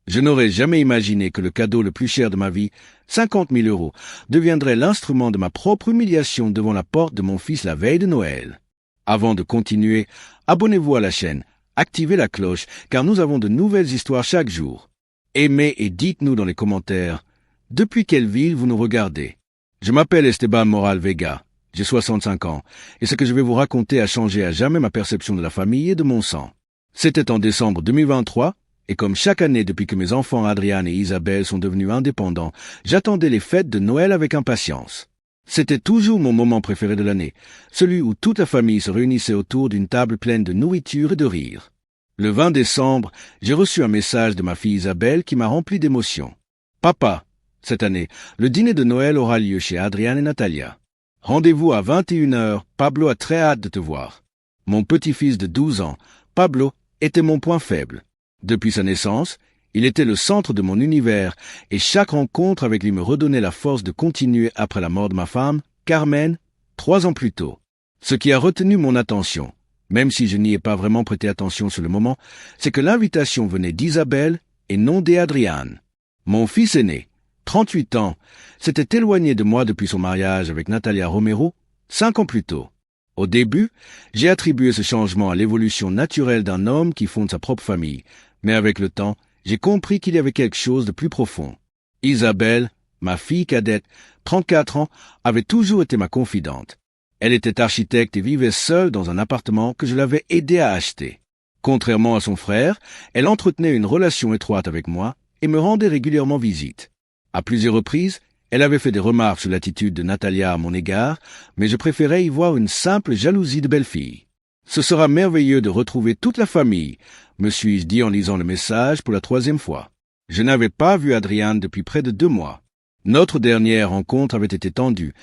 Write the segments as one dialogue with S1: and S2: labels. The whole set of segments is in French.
S1: Je n'aurais jamais imaginé que le cadeau le plus cher de ma vie, 50 000 €, deviendrait l'instrument de ma propre humiliation devant la porte de mon fils la veille de Noël. Avant de continuer, abonnez-vous à la chaîne, activez la cloche, car nous avons de nouvelles histoires chaque jour. Aimez et dites-nous dans les commentaires, depuis quelle ville vous nous regardez. Je m'appelle Esteban Moral Vega, j'ai 65 ans, et ce que je vais vous raconter a changé à jamais ma perception de la famille et de mon sang. C'était en décembre 2023, et comme chaque année depuis que mes enfants Adrian et Isabelle sont devenus indépendants, j'attendais les fêtes de Noël avec impatience. C'était toujours mon moment préféré de l'année, celui où toute la famille se réunissait autour d'une table pleine de nourriture et de rire. Le 20 décembre, j'ai reçu un message de ma fille Isabelle qui m'a rempli d'émotion. « Papa, cette année, le dîner de Noël aura lieu chez Adrian et Natalia. Rendez-vous à 21 h, Pablo a très hâte de te voir. » Mon petit-fils de 12 ans, Pablo, était mon point faible. Depuis sa naissance, il était le centre de mon univers et chaque rencontre avec lui me redonnait la force de continuer après la mort de ma femme, Carmen, 3 ans plus tôt. Ce qui a retenu mon attention, même si je n'y ai pas vraiment prêté attention sur le moment, c'est que l'invitation venait d'Isabelle et non d'Adrian. Mon fils aîné, 38 ans, s'était éloigné de moi depuis son mariage avec Natalia Romero, 5 ans plus tôt. Au début, j'ai attribué ce changement à l'évolution naturelle d'un homme qui fonde sa propre famille, mais avec le temps, j'ai compris qu'il y avait quelque chose de plus profond. Isabelle, ma fille cadette, 34 ans, avait toujours été ma confidente. Elle était architecte et vivait seule dans un appartement que je l'avais aidé à acheter. Contrairement à son frère, elle entretenait une relation étroite avec moi et me rendait régulièrement visite. À plusieurs reprises, elle avait fait des remarques sur l'attitude de Natalia à mon égard, mais je préférais y voir une simple jalousie de belle-fille. Ce sera merveilleux de retrouver toute la famille, me suis-je dit en lisant le message pour la 3e fois. Je n'avais pas vu Adrian depuis près de 2 mois. Notre dernière rencontre avait été tendue,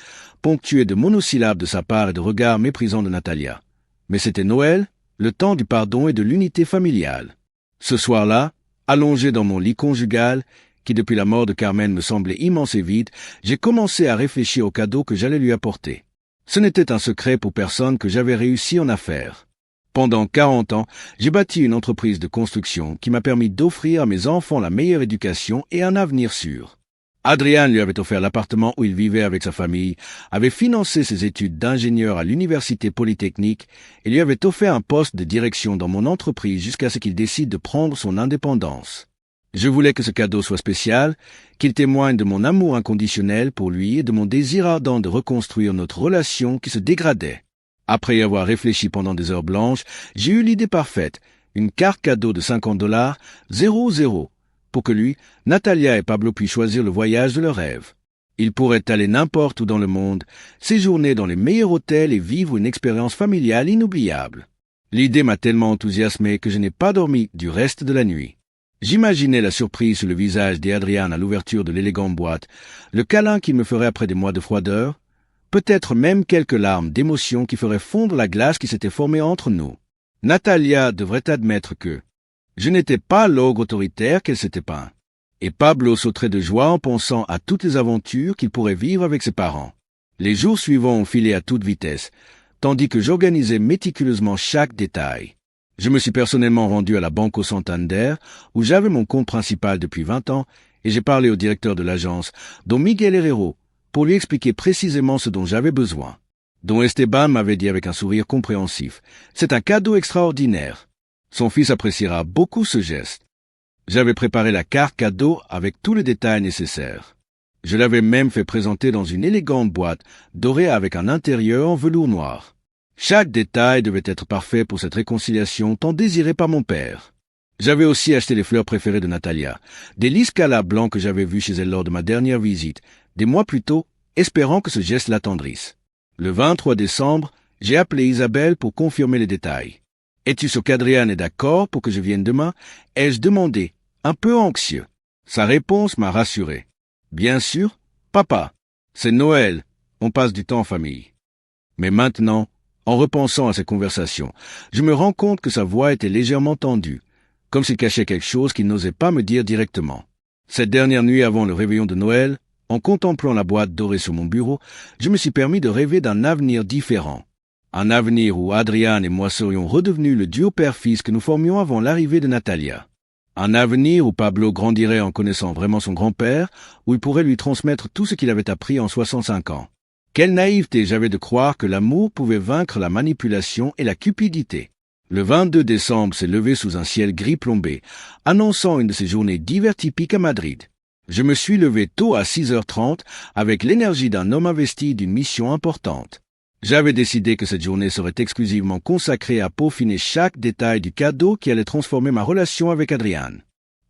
S1: ponctuée de monosyllabes de sa part et de regards méprisants de Natalia. Mais c'était Noël, le temps du pardon et de l'unité familiale. Ce soir-là, allongé dans mon lit conjugal, qui depuis la mort de Carmen me semblait immense et vide, j'ai commencé à réfléchir au cadeau que j'allais lui apporter. Ce n'était un secret pour personne que j'avais réussi en affaires. Pendant 40 ans, j'ai bâti une entreprise de construction qui m'a permis d'offrir à mes enfants la meilleure éducation et un avenir sûr. Adrian lui avait offert l'appartement où il vivait avec sa famille, avait financé ses études d'ingénieur à l'université polytechnique et lui avait offert un poste de direction dans mon entreprise jusqu'à ce qu'il décide de prendre son indépendance. Je voulais que ce cadeau soit spécial, qu'il témoigne de mon amour inconditionnel pour lui et de mon désir ardent de reconstruire notre relation qui se dégradait. Après y avoir réfléchi pendant des heures blanches, j'ai eu l'idée parfaite, une carte cadeau de 50 $, 00, pour que lui, Natalia et Pablo puissent choisir le voyage de leur rêve. Ils pourraient aller n'importe où dans le monde, séjourner dans les meilleurs hôtels et vivre une expérience familiale inoubliable. L'idée m'a tellement enthousiasmé que je n'ai pas dormi du reste de la nuit. J'imaginais la surprise sur le visage d'Adrian à l'ouverture de l'élégante boîte, le câlin qu'il me ferait après des mois de froideur, peut-être même quelques larmes d'émotion qui feraient fondre la glace qui s'était formée entre nous. Natalia devrait admettre que je n'étais pas l'ogre autoritaire qu'elle s'était peint, et Pablo sauterait de joie en pensant à toutes les aventures qu'il pourrait vivre avec ses parents. Les jours suivants ont filé à toute vitesse, tandis que j'organisais méticuleusement chaque détail. Je me suis personnellement rendu à la Banco Santander, où j'avais mon compte principal depuis 20 ans, et j'ai parlé au directeur de l'agence, Don Miguel Herrero, pour lui expliquer précisément ce dont j'avais besoin. Don Esteban m'avait dit avec un sourire compréhensif, « C'est un cadeau extraordinaire. Son fils appréciera beaucoup ce geste. » J'avais préparé la carte cadeau avec tous les détails nécessaires. Je l'avais même fait présenter dans une élégante boîte, dorée avec un intérieur en velours noir. Chaque détail devait être parfait pour cette réconciliation tant désirée par mon père. J'avais aussi acheté les fleurs préférées de Natalia, des lys scala blancs que j'avais vus chez elle lors de ma dernière visite, des mois plus tôt, espérant que ce geste l'attendrisse. Le 23 décembre, j'ai appelé Isabelle pour confirmer les détails. « Es-tu sûr qu'Adrian est d'accord pour que je vienne demain ?» ai-je demandé, un peu anxieux. Sa réponse m'a rassuré. « Bien sûr, papa, c'est Noël, on passe du temps en famille. » Mais maintenant, en repensant à ces conversations, je me rends compte que sa voix était légèrement tendue, comme s'il cachait quelque chose qu'il n'osait pas me dire directement. Cette dernière nuit avant le réveillon de Noël, en contemplant la boîte dorée sur mon bureau, je me suis permis de rêver d'un avenir différent. Un avenir où Adrian et moi serions redevenus le duo père-fils que nous formions avant l'arrivée de Natalia. Un avenir où Pablo grandirait en connaissant vraiment son grand-père, où il pourrait lui transmettre tout ce qu'il avait appris en 65 ans. Quelle naïveté j'avais de croire que l'amour pouvait vaincre la manipulation et la cupidité. Le 22 décembre s'est levé sous un ciel gris plombé, annonçant une de ces journées d'hiver typiques à Madrid. Je me suis levé tôt à 6h30 avec l'énergie d'un homme investi d'une mission importante. J'avais décidé que cette journée serait exclusivement consacrée à peaufiner chaque détail du cadeau qui allait transformer ma relation avec Adrián.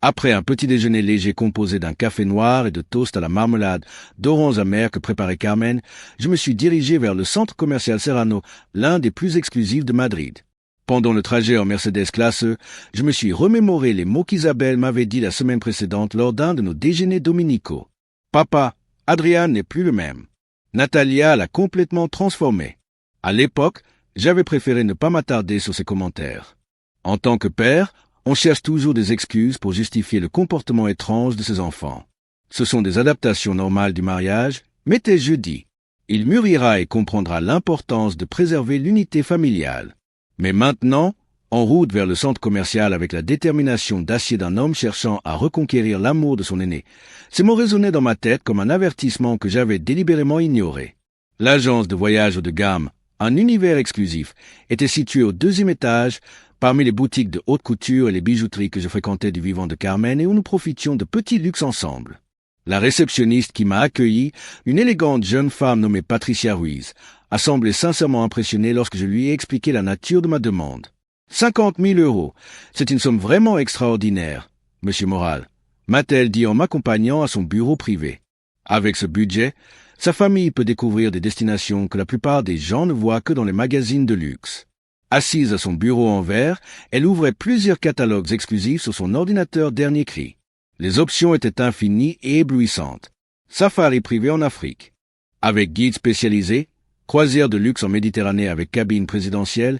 S1: Après un petit déjeuner léger composé d'un café noir et de toast à la marmelade d'oranges amères que préparait Carmen, je me suis dirigé vers le centre commercial Serrano, l'un des plus exclusifs de Madrid. Pendant le trajet en Mercedes classe E, je me suis remémoré les mots qu'Isabelle m'avait dit la semaine précédente lors d'un de nos déjeuners dominicaux. « Papa, Adrián n'est plus le même. Natalia l'a complètement transformé. » À l'époque, j'avais préféré ne pas m'attarder sur ses commentaires. En tant que père, on cherche toujours des excuses pour justifier le comportement étrange de ses enfants. Ce sont des adaptations normales du mariage, mais je dis, il mûrira et comprendra l'importance de préserver l'unité familiale. Mais maintenant, en route vers le centre commercial avec la détermination d'acier d'un homme cherchant à reconquérir l'amour de son aîné, ces mots résonnaient dans ma tête comme un avertissement que j'avais délibérément ignoré. L'agence de voyage haut de gamme, un univers exclusif, était située au 2e étage, parmi les boutiques de haute couture et les bijouteries que je fréquentais du vivant de Carmen et où nous profitions de petits luxes ensemble. La réceptionniste qui m'a accueilli, une élégante jeune femme nommée Patricia Ruiz, a semblé sincèrement impressionnée lorsque je lui ai expliqué la nature de ma demande. 50 000 €, c'est une somme vraiment extraordinaire, Monsieur Moral, m'a-t-elle dit en m'accompagnant à son bureau privé. Avec ce budget, sa famille peut découvrir des destinations que la plupart des gens ne voient que dans les magazines de luxe. Assise à son bureau en verre, elle ouvrait plusieurs catalogues exclusifs sur son ordinateur dernier cri. Les options étaient infinies et éblouissantes. Safari privé en Afrique, avec guide spécialisé, croisière de luxe en Méditerranée avec cabine présidentielle,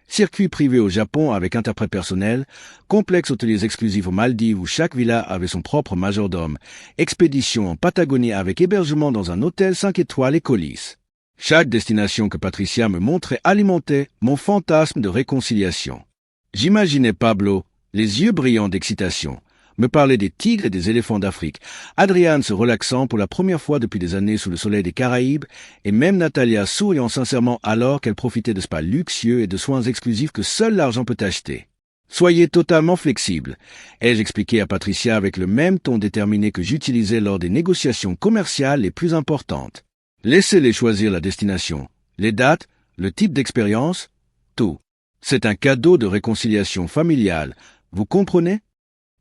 S1: circuit privé au Japon avec interprète personnel, complexe hôteliers exclusifs aux Maldives où chaque villa avait son propre majordome, expédition en Patagonie avec hébergement dans un hôtel 5 étoiles et colis. Chaque destination que Patricia me montrait alimentait mon fantasme de réconciliation. J'imaginais Pablo, les yeux brillants d'excitation, me parler des tigres et des éléphants d'Afrique, Adrián se relaxant pour la première fois depuis des années sous le soleil des Caraïbes, et même Natalia souriant sincèrement alors qu'elle profitait de spas luxueux et de soins exclusifs que seul l'argent peut acheter. Soyez totalement flexible, ai-je expliqué à Patricia avec le même ton déterminé que j'utilisais lors des négociations commerciales les plus importantes. Laissez-les choisir la destination, les dates, le type d'expérience, tout. C'est un cadeau de réconciliation familiale, vous comprenez?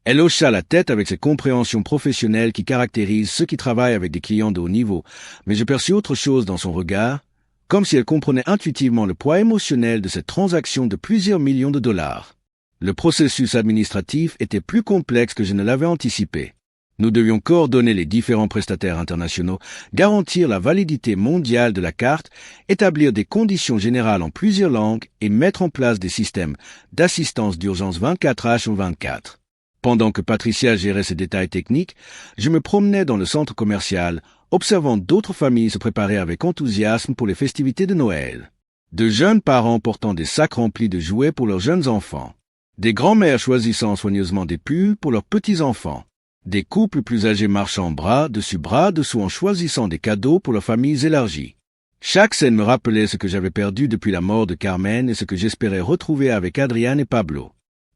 S1: Elle hocha la tête avec cette compréhension professionnelle qui caractérise ceux qui travaillent avec des clients de haut niveau, mais je perçus autre chose dans son regard, comme si elle comprenait intuitivement le poids émotionnel de cette transaction de plusieurs millions de dollars. Le processus administratif était plus complexe que je ne l'avais anticipé. Nous devions coordonner les différents prestataires internationaux, garantir la validité mondiale de la carte, établir des conditions générales en plusieurs langues et mettre en place des systèmes d'assistance d'urgence 24h/24. Pendant que Patricia gérait ces détails techniques, je me promenais dans le centre commercial, observant d'autres familles se préparer avec enthousiasme pour les festivités de Noël. De jeunes parents portant des sacs remplis de jouets pour leurs jeunes enfants. Des grands-mères choisissant soigneusement des pulls pour leurs petits-enfants. Des couples plus âgés marchant bras dessous en choisissant des cadeaux pour leurs familles élargies. Chaque scène me rappelait ce que j'avais perdu depuis la mort de Carmen et ce que j'espérais retrouver avec Adrián et Pablo.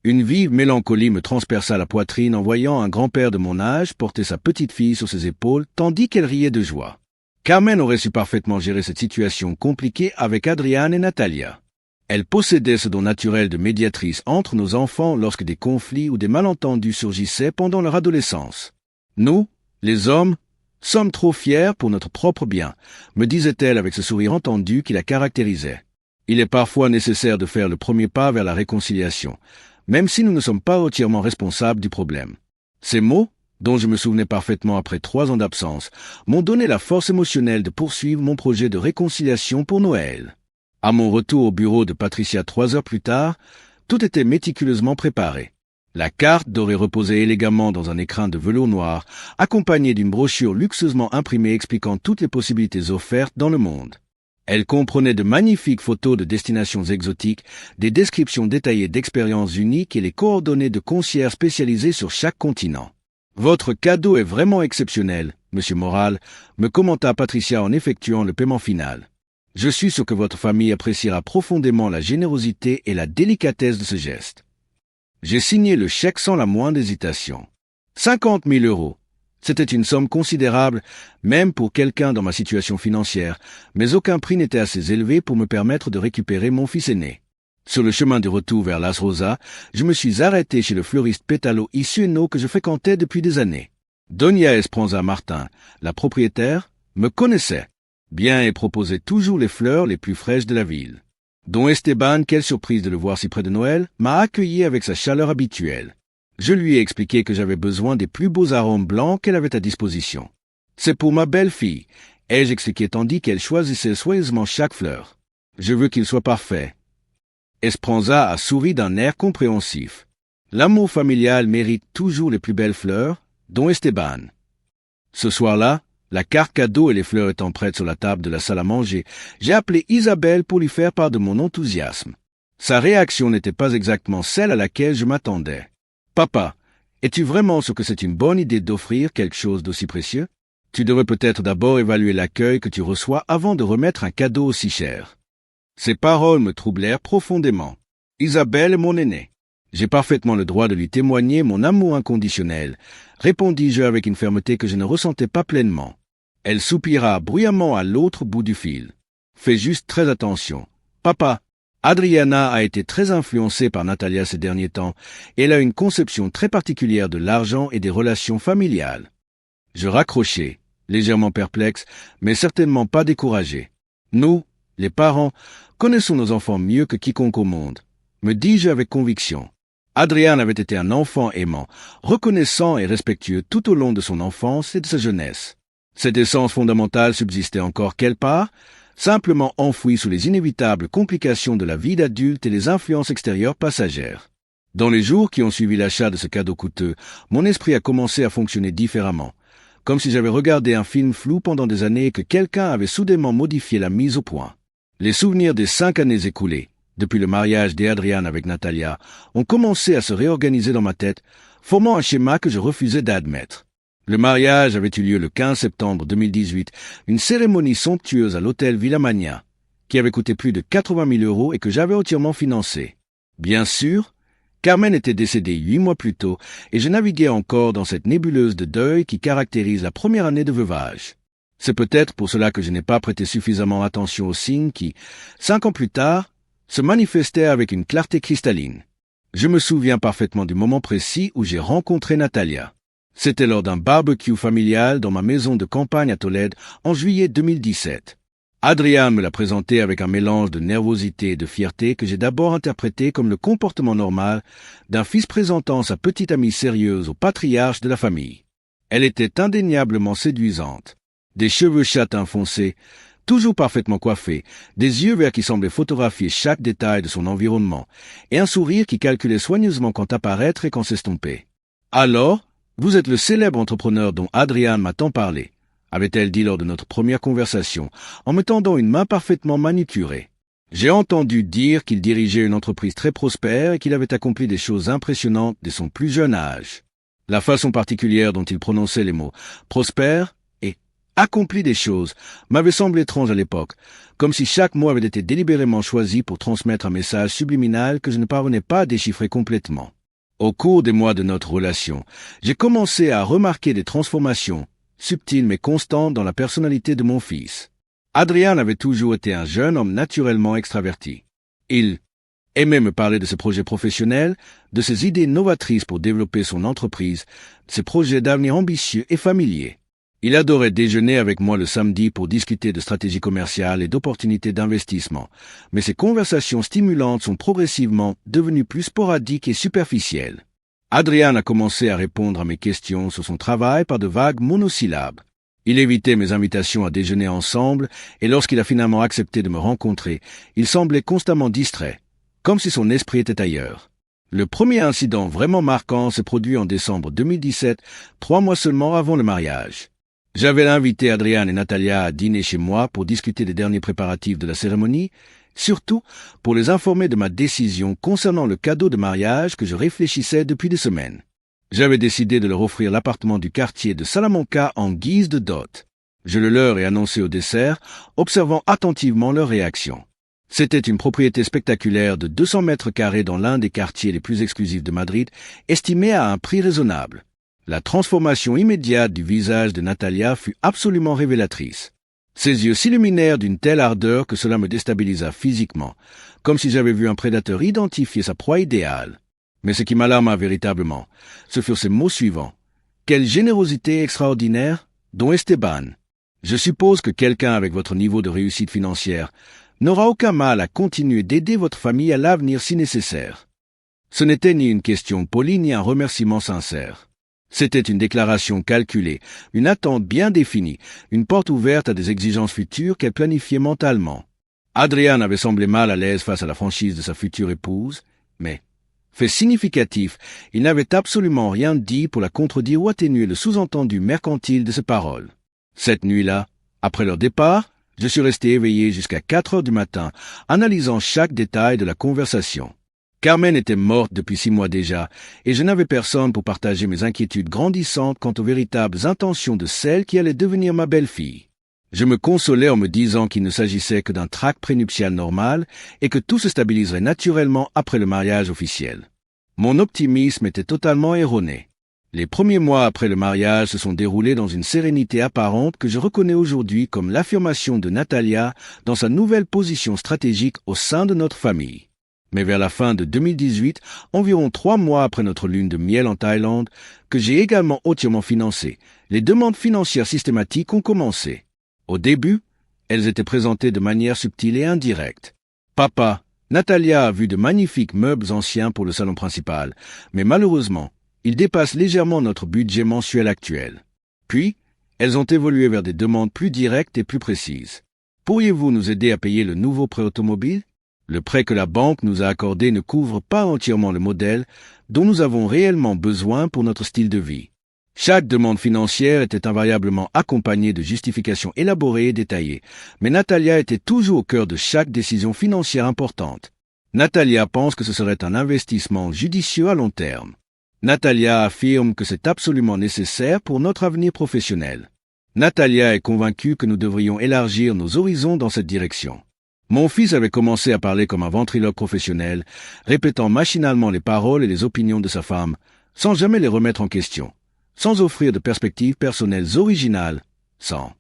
S1: Une vive mélancolie me transperça la poitrine en voyant un grand-père de mon âge porter sa petite-fille sur ses épaules tandis qu'elle riait de joie. Carmen aurait su parfaitement gérer cette situation compliquée avec Adrián et Natalia. Elle possédait ce don naturel de médiatrice entre nos enfants lorsque des conflits ou des malentendus surgissaient pendant leur adolescence. Nous, les hommes, sommes trop fiers pour notre propre bien, me disait-elle avec ce sourire entendu qui la caractérisait. Il est parfois nécessaire de faire le premier pas vers la réconciliation, même si nous ne sommes pas entièrement responsables du problème. Ces mots, dont je me souvenais parfaitement après 3 ans d'absence, m'ont donné la force émotionnelle de poursuivre mon projet de réconciliation pour Noël. À mon retour au bureau de Patricia 3 heures plus tard, tout était méticuleusement préparé. La carte dorée reposait élégamment dans un écrin de velours noir, accompagnée d'une brochure luxueusement imprimée expliquant toutes les possibilités offertes dans le monde. Elle comprenait de magnifiques photos de destinations exotiques, des descriptions détaillées d'expériences uniques et les coordonnées de concierges spécialisés sur chaque continent. Votre cadeau est vraiment exceptionnel, Monsieur Moral, me commenta Patricia en effectuant le paiement final. Je suis sûr que votre famille appréciera profondément la générosité et la délicatesse de ce geste. J'ai signé le chèque sans la moindre hésitation. 50 000 €. C'était une somme considérable, même pour quelqu'un dans ma situation financière, mais aucun prix n'était assez élevé pour me permettre de récupérer mon fils aîné. Sur le chemin de retour vers Las Rosas, je me suis arrêté chez le fleuriste Pétalo y Sueno que je fréquentais depuis des années. Doña Esperanza Martin, la propriétaire, me connaissait bien et proposait toujours les fleurs les plus fraîches de la ville. Don Esteban, quelle surprise de le voir si près de Noël, m'a accueilli avec sa chaleur habituelle. Je lui ai expliqué que j'avais besoin des plus beaux arômes blancs qu'elle avait à disposition. C'est pour ma belle-fille, ai-je expliqué tandis qu'elle choisissait soigneusement chaque fleur. Je veux qu'il soit parfait. Esperanza a souri d'un air compréhensif. L'amour familial mérite toujours les plus belles fleurs, dont Esteban. Ce soir-là, la carte cadeau et les fleurs étant prêtes sur la table de la salle à manger, j'ai appelé Isabelle pour lui faire part de mon enthousiasme. Sa réaction n'était pas exactement celle à laquelle je m'attendais. « Papa, es-tu vraiment sûr que c'est une bonne idée d'offrir quelque chose d'aussi précieux? Tu devrais peut-être d'abord évaluer l'accueil que tu reçois avant de remettre un cadeau aussi cher. » Ces paroles me troublèrent profondément. Isabelle est mon aînée. J'ai parfaitement le droit de lui témoigner mon amour inconditionnel, répondis-je avec une fermeté que je ne ressentais pas pleinement. Elle soupira bruyamment à l'autre bout du fil. Fais juste très attention. Papa, Adriana a été très influencée par Natalia ces derniers temps, et elle a une conception très particulière de l'argent et des relations familiales. Je raccrochai, légèrement perplexe, mais certainement pas découragé. Nous, les parents, connaissons nos enfants mieux que quiconque au monde, me dis-je avec conviction. Adrian avait été un enfant aimant, reconnaissant et respectueux tout au long de son enfance et de sa jeunesse. Cette essence fondamentale subsistait encore quelque part, simplement enfouie sous les inévitables complications de la vie d'adulte et les influences extérieures passagères. Dans les jours qui ont suivi l'achat de ce cadeau coûteux, mon esprit a commencé à fonctionner différemment, comme si j'avais regardé un film flou pendant des années et que quelqu'un avait soudainement modifié la mise au point. Les souvenirs des 5 années écoulées, depuis le mariage d'Adrian avec Natalia, ont commencé à se réorganiser dans ma tête, formant un schéma que je refusais d'admettre. Le mariage avait eu lieu le 15 septembre 2018, une cérémonie somptueuse à l'hôtel Villamagna, qui avait coûté plus de 80 000 € et que j'avais entièrement financé. Bien sûr, Carmen était décédée 8 mois plus tôt et je naviguais encore dans cette nébuleuse de deuil qui caractérise la première année de veuvage. C'est peut-être pour cela que je n'ai pas prêté suffisamment attention aux signes qui, 5 ans plus tard, se manifestaient avec une clarté cristalline. Je me souviens parfaitement du moment précis où j'ai rencontré Natalia. C'était lors d'un barbecue familial dans ma maison de campagne à Tolède en juillet 2017. Adrian me l'a présenté avec un mélange de nervosité et de fierté que j'ai d'abord interprété comme le comportement normal d'un fils présentant sa petite amie sérieuse au patriarche de la famille. Elle était indéniablement séduisante. Des cheveux châtains foncés, toujours parfaitement coiffés, des yeux verts qui semblaient photographier chaque détail de son environnement, et un sourire qui calculait soigneusement quand apparaître et quand s'estomper. « Alors, vous êtes le célèbre entrepreneur dont Adrian m'a tant parlé », avait-elle dit lors de notre première conversation, en me tendant une main parfaitement manucurée. J'ai entendu dire qu'il dirigeait une entreprise très prospère et qu'il avait accompli des choses impressionnantes dès son plus jeune âge. La façon particulière dont il prononçait les mots « prospère » et « accompli des choses » m'avait semblé étrange à l'époque, comme si chaque mot avait été délibérément choisi pour transmettre un message subliminal que je ne parvenais pas à déchiffrer complètement. Au cours des mois de notre relation, j'ai commencé à remarquer des transformations, subtiles mais constantes dans la personnalité de mon fils. Adrian avait toujours été un jeune homme naturellement extraverti. Il aimait me parler de ses projets professionnels, de ses idées novatrices pour développer son entreprise, de ses projets d'avenir ambitieux et familiers. Il adorait déjeuner avec moi le samedi pour discuter de stratégie commerciale et d'opportunités d'investissement, mais ces conversations stimulantes sont progressivement devenues plus sporadiques et superficielles. Adrian a commencé à répondre à mes questions sur son travail par de vagues monosyllabes. Il évitait mes invitations à déjeuner ensemble, et lorsqu'il a finalement accepté de me rencontrer, il semblait constamment distrait, comme si son esprit était ailleurs. Le premier incident vraiment marquant s'est produit en décembre 2017, 3 mois seulement avant le mariage. J'avais invité Adrian et Natalia à dîner chez moi pour discuter des derniers préparatifs de la cérémonie, surtout pour les informer de ma décision concernant le cadeau de mariage que je réfléchissais depuis des semaines. J'avais décidé de leur offrir l'appartement du quartier de Salamanca en guise de dot. Je le leur ai annoncé au dessert, observant attentivement leur réaction. C'était une propriété spectaculaire de 200 mètres carrés dans l'un des quartiers les plus exclusifs de Madrid, estimée à un prix raisonnable. La transformation immédiate du visage de Natalia fut absolument révélatrice. Ses yeux s'illuminèrent d'une telle ardeur que cela me déstabilisa physiquement, comme si j'avais vu un prédateur identifier sa proie idéale. Mais ce qui m'alarma véritablement, ce furent ces mots suivants. « Quelle générosité extraordinaire, don Esteban. Je suppose que quelqu'un avec votre niveau de réussite financière n'aura aucun mal à continuer d'aider votre famille à l'avenir si nécessaire. » Ce n'était ni une question polie ni un remerciement sincère. C'était une déclaration calculée, une attente bien définie, une porte ouverte à des exigences futures qu'elle planifiait mentalement. Adrian avait semblé mal à l'aise face à la franchise de sa future épouse, mais, fait significatif, il n'avait absolument rien dit pour la contredire ou atténuer le sous-entendu mercantile de ses paroles. Cette nuit-là, après leur départ, je suis resté éveillé jusqu'à 4 heures du matin, analysant chaque détail de la conversation. Carmen était morte depuis 6 mois déjà, et je n'avais personne pour partager mes inquiétudes grandissantes quant aux véritables intentions de celle qui allait devenir ma belle-fille. Je me consolais en me disant qu'il ne s'agissait que d'un tract prénuptial normal et que tout se stabiliserait naturellement après le mariage officiel. Mon optimisme était totalement erroné. Les premiers mois après le mariage se sont déroulés dans une sérénité apparente que je reconnais aujourd'hui comme l'affirmation de Natalia dans sa nouvelle position stratégique au sein de notre famille. Mais vers la fin de 2018, environ 3 mois après notre lune de miel en Thaïlande, que j'ai également entièrement financé, les demandes financières systématiques ont commencé. Au début, elles étaient présentées de manière subtile et indirecte. Papa, Natalia a vu de magnifiques meubles anciens pour le salon principal, mais malheureusement, ils dépassent légèrement notre budget mensuel actuel. Puis, elles ont évolué vers des demandes plus directes et plus précises. Pourriez-vous nous aider à payer le nouveau prêt automobile? Le prêt que la banque nous a accordé ne couvre pas entièrement le modèle dont nous avons réellement besoin pour notre style de vie. Chaque demande financière était invariablement accompagnée de justifications élaborées et détaillées, mais Natalia était toujours au cœur de chaque décision financière importante. Natalia pense que ce serait un investissement judicieux à long terme. Natalia affirme que c'est absolument nécessaire pour notre avenir professionnel. Natalia est convaincue que nous devrions élargir nos horizons dans cette direction. Mon fils avait commencé à parler comme un ventriloque professionnel, répétant machinalement les paroles et les opinions de sa femme, sans jamais les remettre en question, sans offrir de perspectives personnelles originales, sans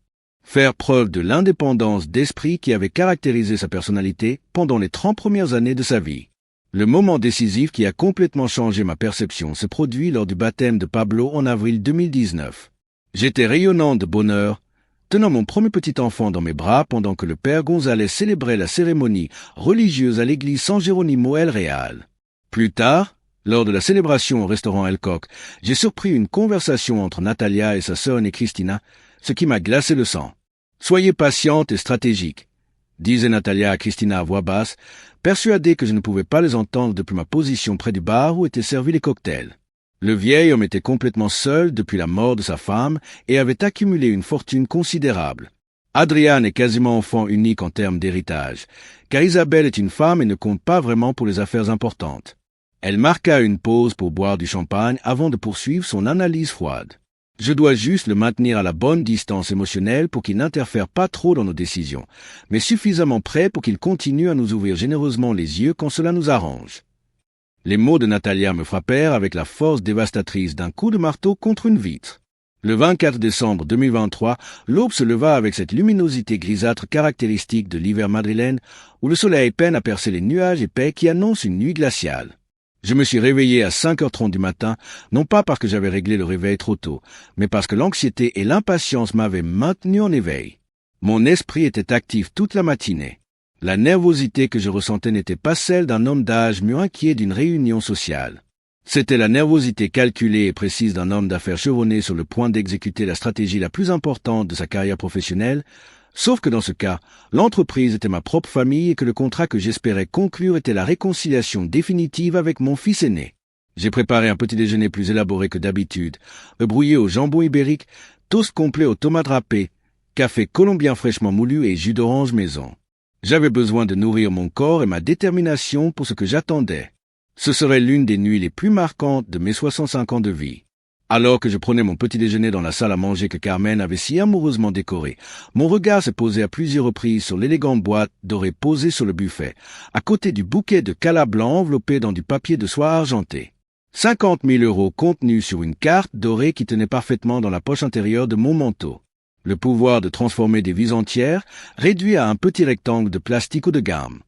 S1: faire preuve de l'indépendance d'esprit qui avait caractérisé sa personnalité pendant les 30 premières années de sa vie. Le moment décisif qui a complètement changé ma perception s'est produit lors du baptême de Pablo en avril 2019. J'étais rayonnant de bonheur, tenant mon premier petit enfant dans mes bras pendant que le père González célébrait la cérémonie religieuse à l'église San Jerónimo El Real. Plus tard, lors de la célébration au restaurant El Coq, j'ai surpris une conversation entre Natalia et sa sœur née Cristina, ce qui m'a glacé le sang. « Soyez patiente et stratégique », disait Natalia à Cristina à voix basse, persuadée que je ne pouvais pas les entendre depuis ma position près du bar où étaient servis les cocktails. Le vieil homme était complètement seul depuis la mort de sa femme et avait accumulé une fortune considérable. Adrian est quasiment enfant unique en termes d'héritage, car Isabelle est une femme et ne compte pas vraiment pour les affaires importantes. Elle marqua une pause pour boire du champagne avant de poursuivre son analyse froide. Je dois juste le maintenir à la bonne distance émotionnelle pour qu'il n'interfère pas trop dans nos décisions, mais suffisamment près pour qu'il continue à nous ouvrir généreusement les yeux quand cela nous arrange. Les mots de Natalia me frappèrent avec la force dévastatrice d'un coup de marteau contre une vitre. Le 24 décembre 2023, l'aube se leva avec cette luminosité grisâtre caractéristique de l'hiver madrilène, où le soleil peine à percer les nuages épais qui annoncent une nuit glaciale. Je me suis réveillé à 5h30 du matin, non pas parce que j'avais réglé le réveil trop tôt, mais parce que l'anxiété et l'impatience m'avaient maintenu en éveil. Mon esprit était actif toute la matinée. La nervosité que je ressentais n'était pas celle d'un homme d'âge mûr inquiet d'une réunion sociale. C'était la nervosité calculée et précise d'un homme d'affaires chevronné sur le point d'exécuter la stratégie la plus importante de sa carrière professionnelle, sauf que dans ce cas, l'entreprise était ma propre famille et que le contrat que j'espérais conclure était la réconciliation définitive avec mon fils aîné. J'ai préparé un petit déjeuner plus élaboré que d'habitude, brouillé au jambon ibérique, toast complet aux tomates râpées, café colombien fraîchement moulu et jus d'orange maison. J'avais besoin de nourrir mon corps et ma détermination pour ce que j'attendais. Ce serait l'une des nuits les plus marquantes de mes 65 ans de vie. Alors que je prenais mon petit déjeuner dans la salle à manger que Carmen avait si amoureusement décorée, mon regard s'est posé à plusieurs reprises sur l'élégante boîte dorée posée sur le buffet, à côté du bouquet de cala blanc enveloppé dans du papier de soie argenté. 50 000 € contenus sur une carte dorée qui tenait parfaitement dans la poche intérieure de mon manteau. Le pouvoir de transformer des vies entières réduit à un petit rectangle de plastique haut de gamme.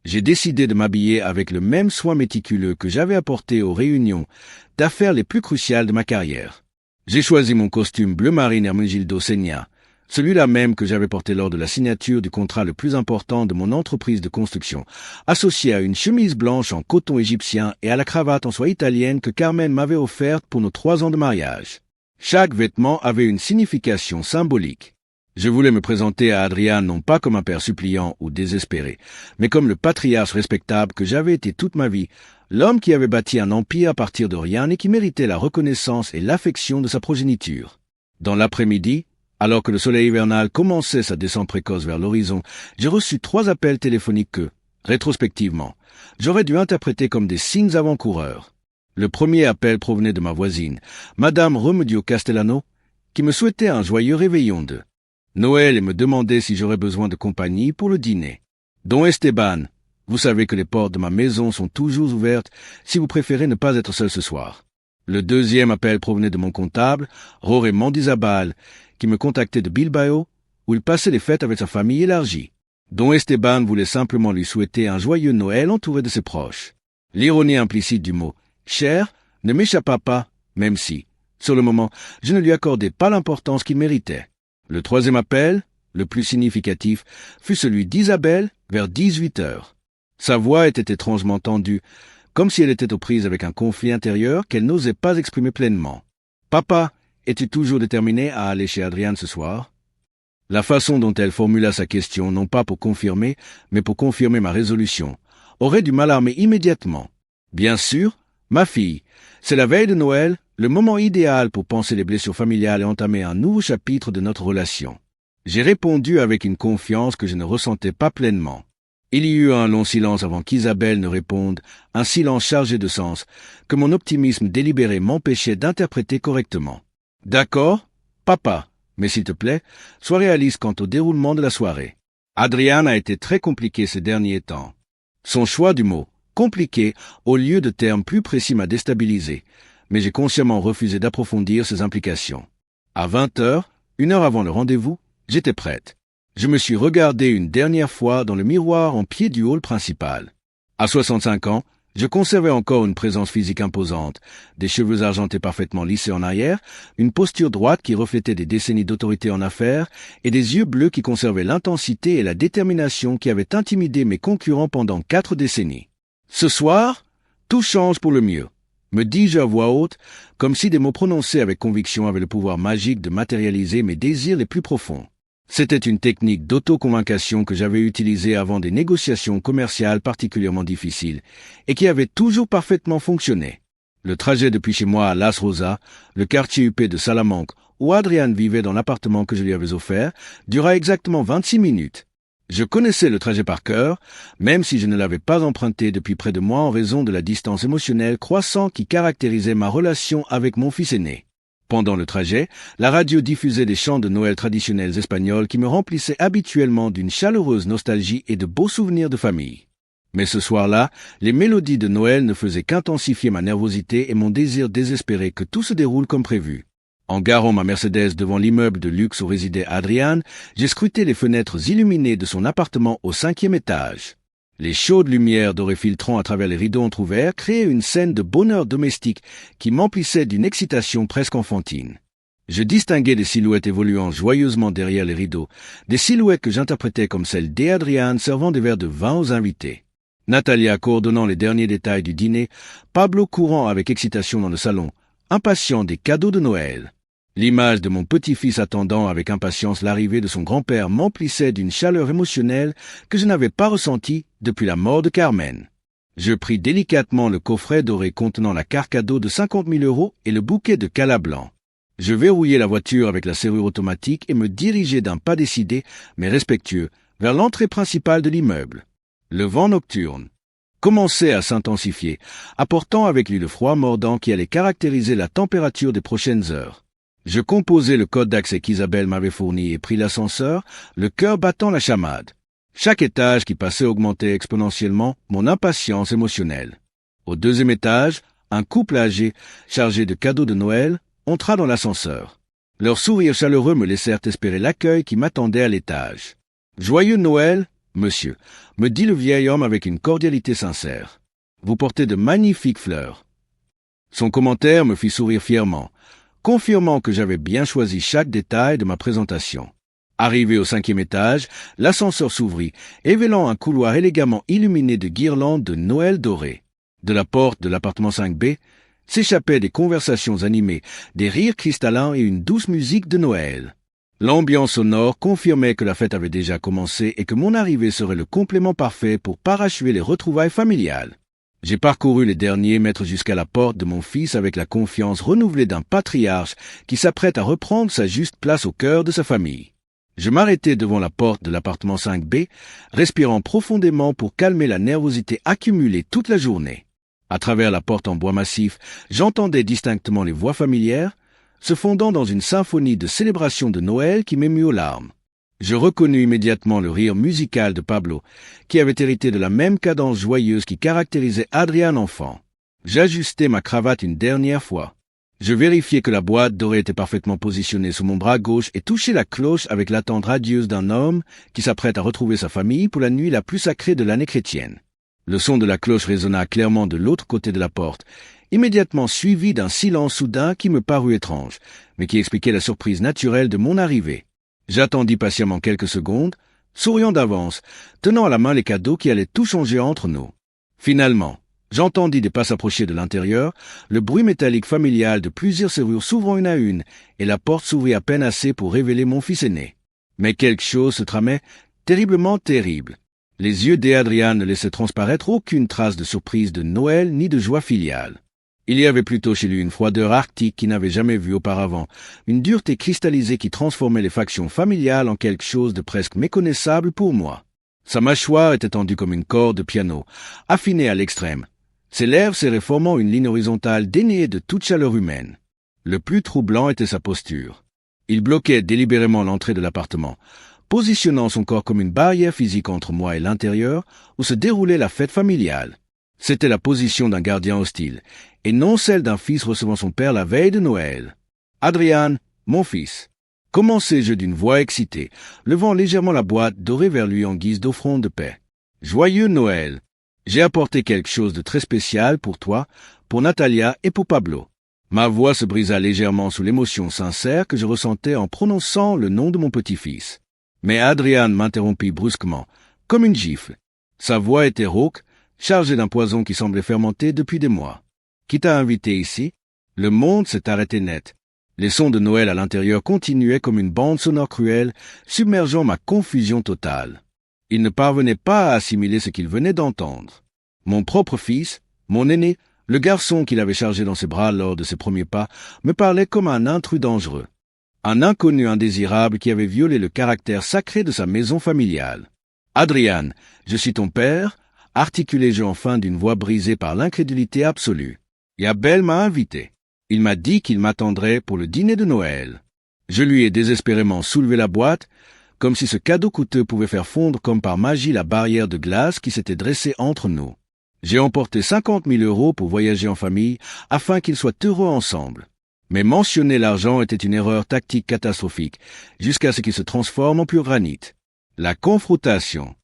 S1: J'ai décidé de m'habiller avec le même soin méticuleux que j'avais apporté aux réunions d'affaires les plus cruciales de ma carrière. J'ai choisi mon costume bleu marine Hermenegildo Segna, celui-là même que j'avais porté lors de la signature du contrat le plus important de mon entreprise de construction, associé à une chemise blanche en coton égyptien et à la cravate en soie italienne que Carmen m'avait offerte pour nos 3 ans de mariage. Chaque vêtement avait une signification symbolique. Je voulais me présenter à Adrian non pas comme un père suppliant ou désespéré, mais comme le patriarche respectable que j'avais été toute ma vie, l'homme qui avait bâti un empire à partir de rien et qui méritait la reconnaissance et l'affection de sa progéniture. Dans l'après-midi, alors que le soleil hivernal commençait sa descente précoce vers l'horizon, j'ai reçu 3 appels téléphoniques que, rétrospectivement, j'aurais dû interpréter comme des signes avant-coureurs. Le premier appel provenait de ma voisine, Madame Remedio Castellano, qui me souhaitait un joyeux réveillon de Noël et me demandait si j'aurais besoin de compagnie pour le dîner. Don Esteban, vous savez que les portes de ma maison sont toujours ouvertes si vous préférez ne pas être seul ce soir. Le deuxième appel provenait de mon comptable, Jorge Mondizabal, qui me contactait de Bilbao, où il passait les fêtes avec sa famille élargie. Don Esteban voulait simplement lui souhaiter un joyeux Noël entouré de ses proches. L'ironie implicite du mot « cher » ne m'échappa pas, même si, sur le moment, je ne lui accordais pas l'importance qu'il méritait. Le troisième appel, le plus significatif, fut celui d'Isabelle vers 18 heures. Sa voix était étrangement tendue, comme si elle était aux prises avec un conflit intérieur qu'elle n'osait pas exprimer pleinement. « Papa, es-tu toujours déterminé à aller chez Adrian ce soir ?» La façon dont elle formula sa question, non pas pour confirmer, mais pour confirmer ma résolution, aurait dû m'alarmer immédiatement. Bien sûr, ma fille, c'est la veille de Noël, le moment idéal pour panser les blessures familiales et entamer un nouveau chapitre de notre relation. J'ai répondu avec une confiance que je ne ressentais pas pleinement. Il y eut un long silence avant qu'Isabelle ne réponde, un silence chargé de sens, que mon optimisme délibéré m'empêchait d'interpréter correctement. « D'accord, papa, mais s'il te plaît, sois réaliste quant au déroulement de la soirée. Adrian a été très compliqué ces derniers temps. Son choix du mot « compliqué » au lieu de termes plus précis m'a déstabilisé, mais j'ai consciemment refusé d'approfondir ses implications. À 20 heures, 1 heure avant le rendez-vous, j'étais prête. Je me suis regardé une dernière fois dans le miroir en pied du hall principal. À 65 ans, je conservais encore une présence physique imposante, des cheveux argentés parfaitement lissés en arrière, une posture droite qui reflétait des décennies d'autorité en affaires et des yeux bleus qui conservaient l'intensité et la détermination qui avaient intimidé mes concurrents pendant 4 décennies. Ce soir, tout change pour le mieux, me dis-je à voix haute, comme si des mots prononcés avec conviction avaient le pouvoir magique de matérialiser mes désirs les plus profonds. C'était une technique d'autoconvaincation que j'avais utilisée avant des négociations commerciales particulièrement difficiles et qui avait toujours parfaitement fonctionné. Le trajet depuis chez moi à Las Rosas, le quartier huppé de Salamanque, où Adrian vivait dans l'appartement que je lui avais offert, dura exactement 26 minutes. Je connaissais le trajet par cœur, même si je ne l'avais pas emprunté depuis près de moi en raison de la distance émotionnelle croissante qui caractérisait ma relation avec mon fils aîné. Pendant le trajet, la radio diffusait des chants de Noël traditionnels espagnols qui me remplissaient habituellement d'une chaleureuse nostalgie et de beaux souvenirs de famille. Mais ce soir-là, les mélodies de Noël ne faisaient qu'intensifier ma nervosité et mon désir désespéré que tout se déroule comme prévu. En garant ma Mercedes devant l'immeuble de luxe où résidait Adrian, j'ai scruté les fenêtres illuminées de son appartement au 5e étage. Les chaudes lumières dorées filtrant à travers les rideaux entr'ouverts créaient une scène de bonheur domestique qui m'emplissait d'une excitation presque enfantine. Je distinguais des silhouettes évoluant joyeusement derrière les rideaux, des silhouettes que j'interprétais comme celles d'Adrian servant des verres de vin aux invités. Natalia coordonnant les derniers détails du dîner, Pablo courant avec excitation dans le salon, impatient des cadeaux de Noël. L'image de mon petit-fils attendant avec impatience l'arrivée de son grand-père m'emplissait d'une chaleur émotionnelle que je n'avais pas ressentie depuis la mort de Carmen. Je pris délicatement le coffret doré contenant la carte cadeau de 50 000 € et le bouquet de cala blanc. Je verrouillai la voiture avec la serrure automatique et me dirigeai d'un pas décidé, mais respectueux, vers l'entrée principale de l'immeuble. Le vent nocturne commençait à s'intensifier, apportant avec lui le froid mordant qui allait caractériser la température des prochaines heures. Je composai le code d'accès qu'Isabelle m'avait fourni et pris l'ascenseur, le cœur battant la chamade. Chaque étage qui passait augmentait exponentiellement mon impatience émotionnelle. Au deuxième étage, un couple âgé, chargé de cadeaux de Noël, entra dans l'ascenseur. Leurs sourires chaleureux me laissèrent espérer l'accueil qui m'attendait à l'étage. « Joyeux Noël, monsieur », me dit le vieil homme avec une cordialité sincère. « Vous portez de magnifiques fleurs. » Son commentaire me fit sourire fièrement, confirmant que j'avais bien choisi chaque détail de ma présentation. Arrivé au 5e étage, l'ascenseur s'ouvrit, révélant un couloir élégamment illuminé de guirlandes de Noël dorées. De la porte de l'appartement 5B s'échappaient des conversations animées, des rires cristallins et une douce musique de Noël. L'ambiance sonore confirmait que la fête avait déjà commencé et que mon arrivée serait le complément parfait pour parachever les retrouvailles familiales. J'ai parcouru les derniers mètres jusqu'à la porte de mon fils avec la confiance renouvelée d'un patriarche qui s'apprête à reprendre sa juste place au cœur de sa famille. Je m'arrêtai devant la porte de l'appartement 5B, respirant profondément pour calmer la nervosité accumulée toute la journée. À travers la porte en bois massif, j'entendais distinctement les voix familières, se fondant dans une symphonie de célébration de Noël qui m'émut aux larmes. Je reconnus immédiatement le rire musical de Pablo, qui avait hérité de la même cadence joyeuse qui caractérisait Adrian enfant. J'ajustai ma cravate une dernière fois. Je vérifiai que la boîte dorée était parfaitement positionnée sous mon bras gauche et touchai la cloche avec l'attente radieuse d'un homme qui s'apprête à retrouver sa famille pour la nuit la plus sacrée de l'année chrétienne. Le son de la cloche résonna clairement de l'autre côté de la porte, immédiatement suivi d'un silence soudain qui me parut étrange, mais qui expliquait la surprise naturelle de mon arrivée. J'attendis patiemment quelques secondes, souriant d'avance, tenant à la main les cadeaux qui allaient tout changer entre nous. Finalement, j'entendis des pas s'approcher de l'intérieur, le bruit métallique familial de plusieurs serrures s'ouvrant une à une, et la porte s'ouvrit à peine assez pour révéler mon fils aîné. Mais quelque chose se tramait, terriblement terrible. Les yeux d'Adrian ne laissaient transparaître aucune trace de surprise de Noël ni de joie filiale. Il y avait plutôt chez lui une froideur arctique qu'il n'avait jamais vue auparavant, une dureté cristallisée qui transformait les factions familiales en quelque chose de presque méconnaissable pour moi. Sa mâchoire était tendue comme une corde de piano, affinée à l'extrême. Ses lèvres serraient formant une ligne horizontale dénuée de toute chaleur humaine. Le plus troublant était sa posture. Il bloquait délibérément l'entrée de l'appartement, positionnant son corps comme une barrière physique entre moi et l'intérieur où se déroulait la fête familiale. C'était la position d'un gardien hostile, et non celle d'un fils recevant son père la veille de Noël. « Adrian, mon fils !» commençai-je d'une voix excitée, levant légèrement la boîte dorée vers lui en guise d'offrande de paix. « Joyeux Noël! J'ai apporté quelque chose de très spécial pour toi, pour Natalia et pour Pablo. » Ma voix se brisa légèrement sous l'émotion sincère que je ressentais en prononçant le nom de mon petit-fils. Mais Adrian m'interrompit brusquement, comme une gifle. Sa voix était rauque, chargée d'un poison qui semblait fermenter depuis des mois. « Qui t'a invité ici ?» Le monde s'est arrêté net. Les sons de Noël à l'intérieur continuaient comme une bande sonore cruelle, submergeant ma confusion totale. Il ne parvenait pas à assimiler ce qu'il venait d'entendre. Mon propre fils, mon aîné, le garçon qu'il avait chargé dans ses bras lors de ses premiers pas, me parlait comme un intrus dangereux. Un inconnu indésirable qui avait violé le caractère sacré de sa maison familiale. « Adrian, je suis ton père », articulai-je enfin d'une voix brisée par l'incrédulité absolue. Et Abel m'a invité. Il m'a dit qu'il m'attendrait pour le dîner de Noël. Je lui ai désespérément soulevé la boîte, comme si ce cadeau coûteux pouvait faire fondre comme par magie la barrière de glace qui s'était dressée entre nous. J'ai emporté 50 000 € pour voyager en famille, afin qu'ils soient heureux ensemble. Mais mentionner l'argent était une erreur tactique catastrophique, jusqu'à ce qu'il se transforme en pur granit. La confrontation.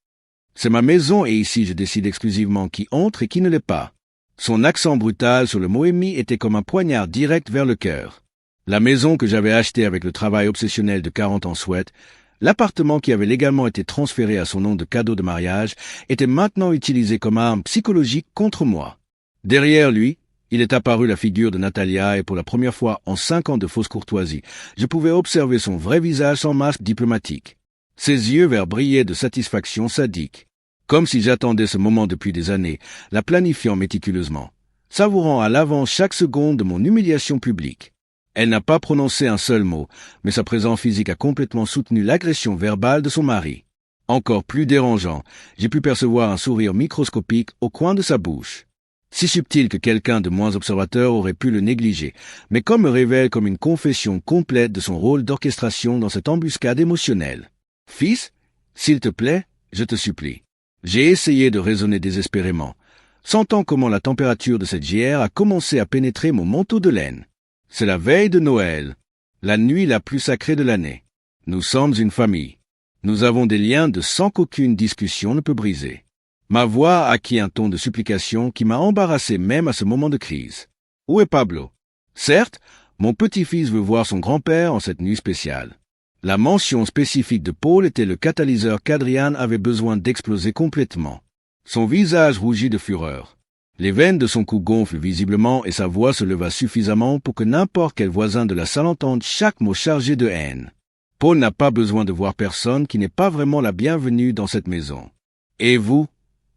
S1: C'est ma maison et ici je décide exclusivement qui entre et qui ne l'est pas. Son accent brutal sur le mot émis était comme un poignard direct vers le cœur. La maison que j'avais achetée avec le travail obsessionnel de 40 ans souhaite, l'appartement qui avait légalement été transféré à son nom de cadeau de mariage, était maintenant utilisé comme arme psychologique contre moi. Derrière lui, il est apparu la figure de Natalia et pour la première fois en 5 ans de fausse courtoisie, je pouvais observer son vrai visage sans masque diplomatique. Ses yeux verts brillaient de satisfaction sadique. Comme si j'attendais ce moment depuis des années, la planifiant méticuleusement, savourant à l'avance chaque seconde de mon humiliation publique. Elle n'a pas prononcé un seul mot, mais sa présence physique a complètement soutenu l'agression verbale de son mari. Encore plus dérangeant, j'ai pu percevoir un sourire microscopique au coin de sa bouche. Si subtil que quelqu'un de moins observateur aurait pu le négliger, mais comme me révèle comme une confession complète de son rôle d'orchestration dans cette embuscade émotionnelle. Fils, s'il te plaît, je te supplie. J'ai essayé de raisonner désespérément, sentant comment la température de cette geôlière a commencé à pénétrer mon manteau de laine. C'est la veille de Noël, la nuit la plus sacrée de l'année. Nous sommes une famille. Nous avons des liens de sang qu'aucune discussion ne peut briser. Ma voix acquit un ton de supplication qui m'a embarrassé même à ce moment de crise. Où est Pablo? Certes, mon petit-fils veut voir son grand-père en cette nuit spéciale. La mention spécifique de Paul était le catalyseur qu'Adrian avait besoin d'exploser complètement. Son visage rougit de fureur. Les veines de son cou gonflent visiblement et sa voix se leva suffisamment pour que n'importe quel voisin de la salle entende chaque mot chargé de haine. Paul n'a pas besoin de voir personne qui n'est pas vraiment la bienvenue dans cette maison. Et vous,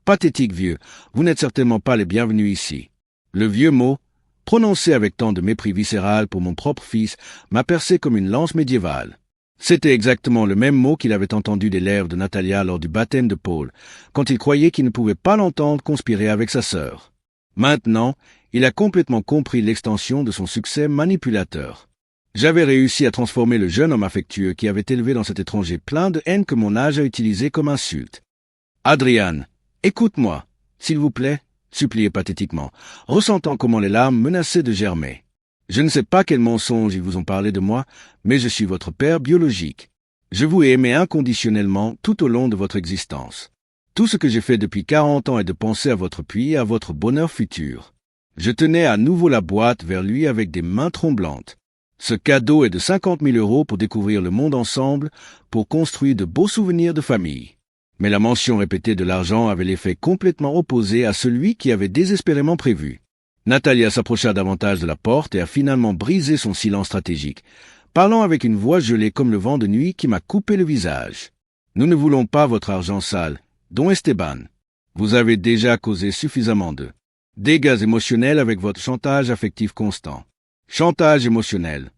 S1: pathétique vieux, vous n'êtes certainement pas les bienvenus ici. Le vieux mot, prononcé avec tant de mépris viscéral pour mon propre fils, m'a percé comme une lance médiévale. C'était exactement le même mot qu'il avait entendu des lèvres de Natalia lors du baptême de Paul, quand il croyait qu'il ne pouvait pas l'entendre conspirer avec sa sœur. Maintenant, il a complètement compris l'extension de son succès manipulateur. J'avais réussi à transformer le jeune homme affectueux qui avait élevé dans cet étranger plein de haine que mon âge a utilisé comme insulte. « Adrian, écoute-moi, s'il vous plaît » suppliait pathétiquement, ressentant comment les larmes menaçaient de germer. « Je ne sais pas quels mensonges ils vous ont parlé de moi, mais je suis votre père biologique. Je vous ai aimé inconditionnellement tout au long de votre existence. Tout ce que j'ai fait depuis 40 ans est de penser à votre puits et à votre bonheur futur. Je tenais à nouveau la boîte vers lui avec des mains tremblantes. Ce cadeau est de 50 000 € pour découvrir le monde ensemble, pour construire de beaux souvenirs de famille. » Mais la mention répétée de l'argent avait l'effet complètement opposé à celui qui avait désespérément prévu. Natalia s'approcha davantage de la porte et a finalement brisé son silence stratégique, parlant avec une voix gelée comme le vent de nuit qui m'a coupé le visage. « Nous ne voulons pas votre argent sale, don Esteban. Vous avez déjà causé suffisamment de dégâts émotionnels avec votre chantage affectif constant. » Chantage émotionnel.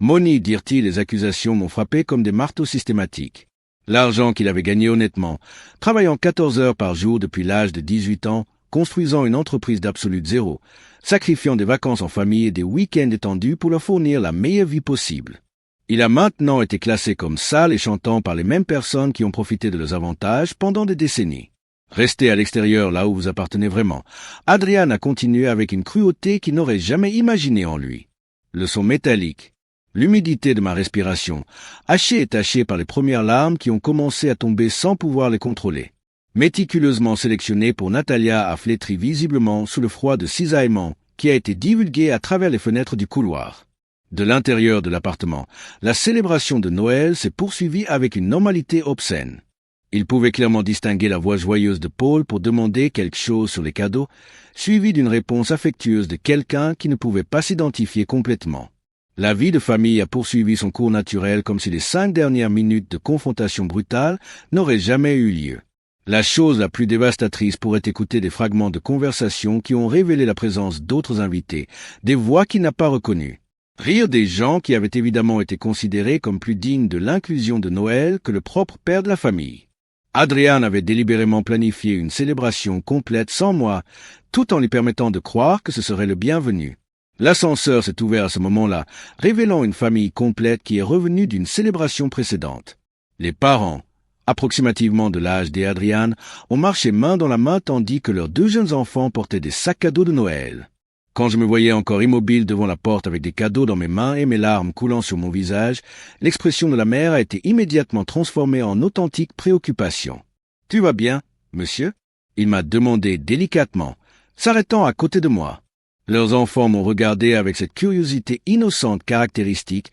S1: Moni, dirent-ils, les accusations m'ont frappé comme des marteaux systématiques. L'argent qu'il avait gagné honnêtement, travaillant 14 heures par jour depuis l'âge de 18 ans, construisant une entreprise d'absolu zéro, sacrifiant des vacances en famille et des week-ends étendus pour leur fournir la meilleure vie possible. Il a maintenant été classé comme sale et chantant par les mêmes personnes qui ont profité de leurs avantages pendant des décennies. Restez à l'extérieur là où vous appartenez vraiment. Adrian a continué avec une cruauté qu'il n'aurait jamais imaginée en lui. Le son métallique, l'humidité de ma respiration, hachée et tachée par les premières larmes qui ont commencé à tomber sans pouvoir les contrôler. Méticuleusement sélectionné pour Natalia a flétri visiblement sous le froid de cisaillement qui a été divulgué à travers les fenêtres du couloir. De l'intérieur de l'appartement, la célébration de Noël s'est poursuivie avec une normalité obscène. Il pouvait clairement distinguer la voix joyeuse de Paul pour demander quelque chose sur les cadeaux, suivie d'une réponse affectueuse de quelqu'un qui ne pouvait pas s'identifier complètement. La vie de famille a poursuivi son cours naturel comme si les 5 dernières minutes de confrontation brutale n'auraient jamais eu lieu. La chose la plus dévastatrice pourrait écouter des fragments de conversation qui ont révélé la présence d'autres invités, des voix qu'il n'a pas reconnues. Rire des gens qui avaient évidemment été considérés comme plus dignes de l'inclusion de Noël que le propre père de la famille. Adrian avait délibérément planifié une célébration complète sans moi, tout en lui permettant de croire que ce serait le bienvenu. L'ascenseur s'est ouvert à ce moment-là, révélant une famille complète qui est revenue d'une célébration précédente. Les parents, approximativement de l'âge d'Adrian, ont marché main dans la main tandis que leurs 2 jeunes enfants portaient des sacs cadeaux de Noël. Quand je me voyais encore immobile devant la porte avec des cadeaux dans mes mains et mes larmes coulant sur mon visage, l'expression de la mère a été immédiatement transformée en authentique préoccupation. « Tu vas bien, monsieur ?» il m'a demandé délicatement, s'arrêtant à côté de moi. Leurs enfants m'ont regardé avec cette curiosité innocente caractéristique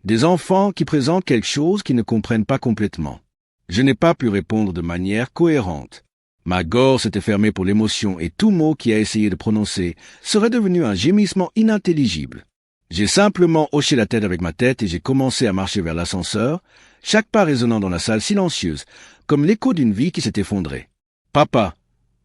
S1: des enfants qui présentent quelque chose qu'ils ne comprennent pas complètement. Je n'ai pas pu répondre de manière cohérente. Ma gorge s'était fermée pour l'émotion et tout mot qui a essayé de prononcer serait devenu un gémissement inintelligible. J'ai simplement hoché la tête avec ma tête et j'ai commencé à marcher vers l'ascenseur, chaque pas résonnant dans la salle silencieuse, comme l'écho d'une vie qui s'est effondrée. Papa,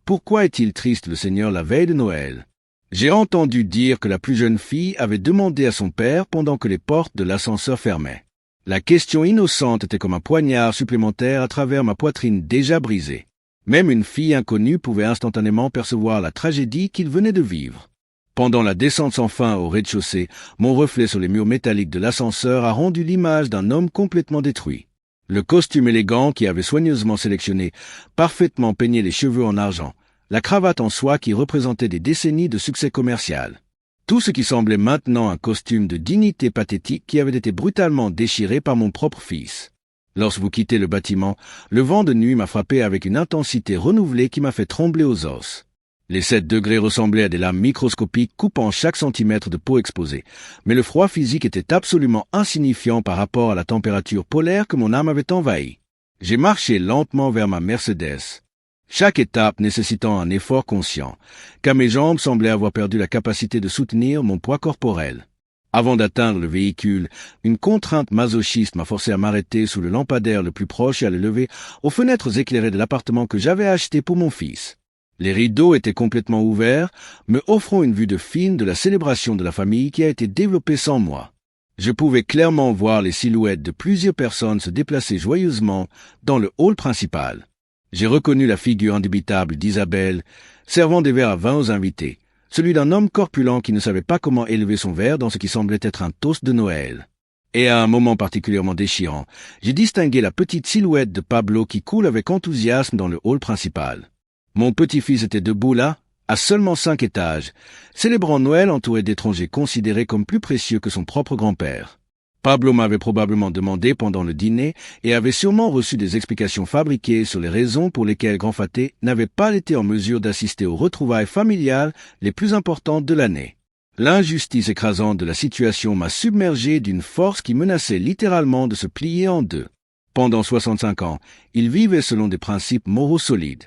S1: pourquoi est-il triste le Seigneur la veille de Noël? J'ai entendu dire que la plus jeune fille avait demandé à son père pendant que les portes de l'ascenseur fermaient. La question innocente était comme un poignard supplémentaire à travers ma poitrine déjà brisée. Même une fille inconnue pouvait instantanément percevoir la tragédie qu'il venait de vivre. Pendant la descente sans fin au rez-de-chaussée, mon reflet sur les murs métalliques de l'ascenseur a rendu l'image d'un homme complètement détruit. Le costume élégant qui avait soigneusement sélectionné, parfaitement peigné les cheveux en argent, la cravate en soie qui représentait des décennies de succès commercial. Tout ce qui semblait maintenant un costume de dignité pathétique qui avait été brutalement déchiré par mon propre fils. Lorsque vous quittez le bâtiment, le vent de nuit m'a frappé avec une intensité renouvelée qui m'a fait trembler aux os. Les 7 degrés ressemblaient à des lames microscopiques coupant chaque centimètre de peau exposée, mais le froid physique était absolument insignifiant par rapport à la température polaire que mon âme avait envahie. J'ai marché lentement vers ma Mercedes. Chaque étape nécessitant un effort conscient, car mes jambes semblaient avoir perdu la capacité de soutenir mon poids corporel. Avant d'atteindre le véhicule, une contrainte masochiste m'a forcé à m'arrêter sous le lampadaire le plus proche et à le lever aux fenêtres éclairées de l'appartement que j'avais acheté pour mon fils. Les rideaux étaient complètement ouverts, me offrant une vue de film de la célébration de la famille qui a été développée sans moi. Je pouvais clairement voir les silhouettes de plusieurs personnes se déplacer joyeusement dans le hall principal. J'ai reconnu la figure indubitable d'Isabelle, servant des verres à vin aux invités, celui d'un homme corpulent qui ne savait pas comment élever son verre dans ce qui semblait être un toast de Noël. Et à un moment particulièrement déchirant, j'ai distingué la petite silhouette de Pablo qui coule avec enthousiasme dans le hall principal. Mon petit-fils était debout là, à seulement 5 étages, célébrant Noël entouré d'étrangers considérés comme plus précieux que son propre grand-père. Pablo m'avait probablement demandé pendant le dîner et avait sûrement reçu des explications fabriquées sur les raisons pour lesquelles Grand Faté n'avait pas été en mesure d'assister aux retrouvailles familiales les plus importantes de l'année. L'injustice écrasante de la situation m'a submergé d'une force qui menaçait littéralement de se plier en deux. Pendant 65 ans, il vivait selon des principes moraux solides.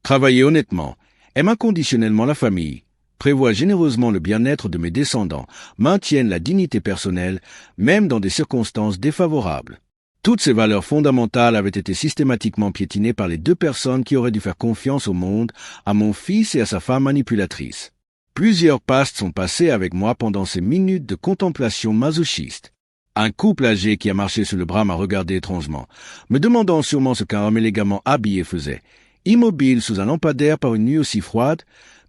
S1: Travailler honnêtement, aime inconditionnellement la famille, prévoit généreusement le bien-être de mes descendants, maintiennent la dignité personnelle, même dans des circonstances défavorables. Toutes ces valeurs fondamentales avaient été systématiquement piétinées par les 2 personnes qui auraient dû faire confiance au monde, à mon fils et à sa femme manipulatrice. Plusieurs pastes sont passés avec moi pendant ces minutes de contemplation masochiste. Un couple âgé qui a marché sur le bras m'a regardé étrangement, me demandant sûrement ce qu'un homme élégamment habillé faisait, immobile sous un lampadaire par une nuit aussi froide,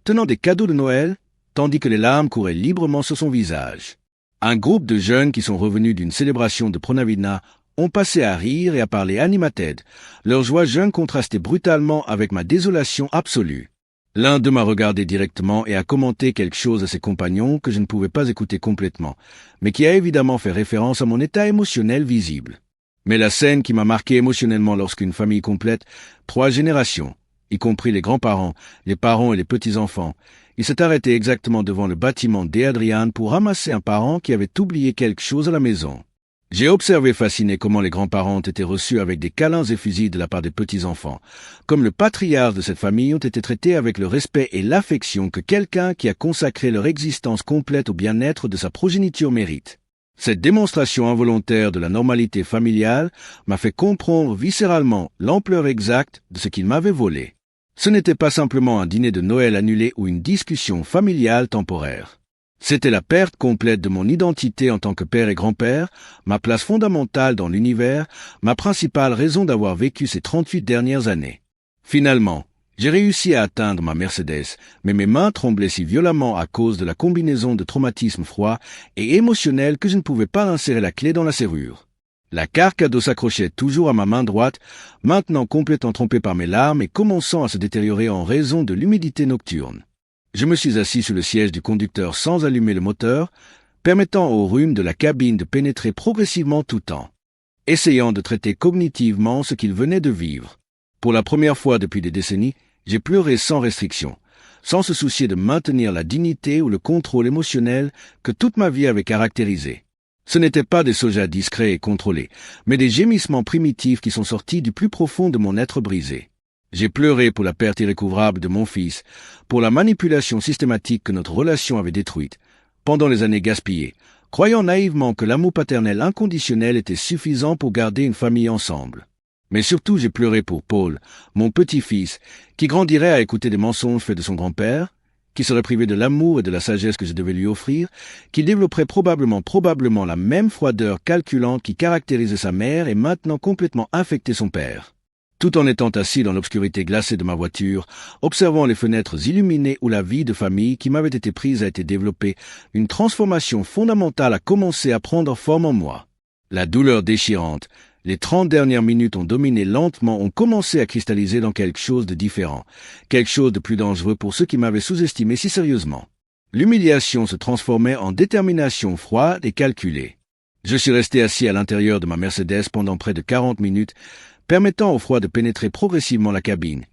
S1: tenant des cadeaux de Noël, tandis que les larmes couraient librement sur son visage. Un groupe de jeunes qui sont revenus d'une célébration de Pronavina ont passé à rire et à parler animated, leur joie jeune contrastait brutalement avec ma désolation absolue. L'un d'eux m'a regardé directement et a commenté quelque chose à ses compagnons que je ne pouvais pas écouter complètement, mais qui a évidemment fait référence à mon état émotionnel visible. Mais la scène qui m'a marqué émotionnellement lorsqu'une famille complète, 3 générations, y compris les grands-parents, les parents et les petits-enfants, il s'est arrêté exactement devant le bâtiment d'Adrian pour ramasser un parent qui avait oublié quelque chose à la maison. J'ai observé fasciné comment les grands-parents ont été reçus avec des câlins effusifs de la part des petits-enfants, comme le patriarche de cette famille ont été traités avec le respect et l'affection que quelqu'un qui a consacré leur existence complète au bien-être de sa progéniture mérite. Cette démonstration involontaire de la normalité familiale m'a fait comprendre viscéralement l'ampleur exacte de ce qu'ils m'avaient volé. Ce n'était pas simplement un dîner de Noël annulé ou une discussion familiale temporaire. C'était la perte complète de mon identité en tant que père et grand-père, ma place fondamentale dans l'univers, ma principale raison d'avoir vécu ces 38 dernières années. Finalement, j'ai réussi à atteindre ma Mercedes, mais mes mains tremblaient si violemment à cause de la combinaison de traumatismes froids et émotionnels que je ne pouvais pas insérer la clé dans la serrure. La carte cadeau s'accrochait toujours à ma main droite, maintenant complètement trompée par mes larmes et commençant à se détériorer en raison de l'humidité nocturne. Je me suis assis sur le siège du conducteur sans allumer le moteur, permettant au rhume de la cabine de pénétrer progressivement tout temps, essayant de traiter cognitivement ce qu'il venait de vivre. Pour la première fois depuis des décennies, j'ai pleuré sans restriction, sans se soucier de maintenir la dignité ou le contrôle émotionnel que toute ma vie avait caractérisé. Ce n'étaient pas des sojas discrets et contrôlés, mais des gémissements primitifs qui sont sortis du plus profond de mon être brisé. J'ai pleuré pour la perte irrécouvrable de mon fils, pour la manipulation systématique que notre relation avait détruite, pendant les années gaspillées, croyant naïvement que l'amour paternel inconditionnel était suffisant pour garder une famille ensemble. Mais surtout, j'ai pleuré pour Paul, mon petit-fils, qui grandirait à écouter des mensonges faits de son grand-père, qui serait privé de l'amour et de la sagesse que je devais lui offrir, qui développerait probablement la même froideur calculante qui caractérisait sa mère et maintenant complètement infectait son père. Tout en étant assis dans l'obscurité glacée de ma voiture, observant les fenêtres illuminées où la vie de famille qui m'avait été prise a été développée, une transformation fondamentale a commencé à prendre forme en moi. La douleur déchirante, les 30 dernières minutes ont dominé lentement, ont commencé à cristalliser dans quelque chose de différent, quelque chose de plus dangereux pour ceux qui m'avaient sous-estimé si sérieusement. L'humiliation se transformait en détermination froide et calculée. Je suis resté assis à l'intérieur de ma Mercedes pendant près de 40 minutes, permettant au froid de pénétrer progressivement la cabine,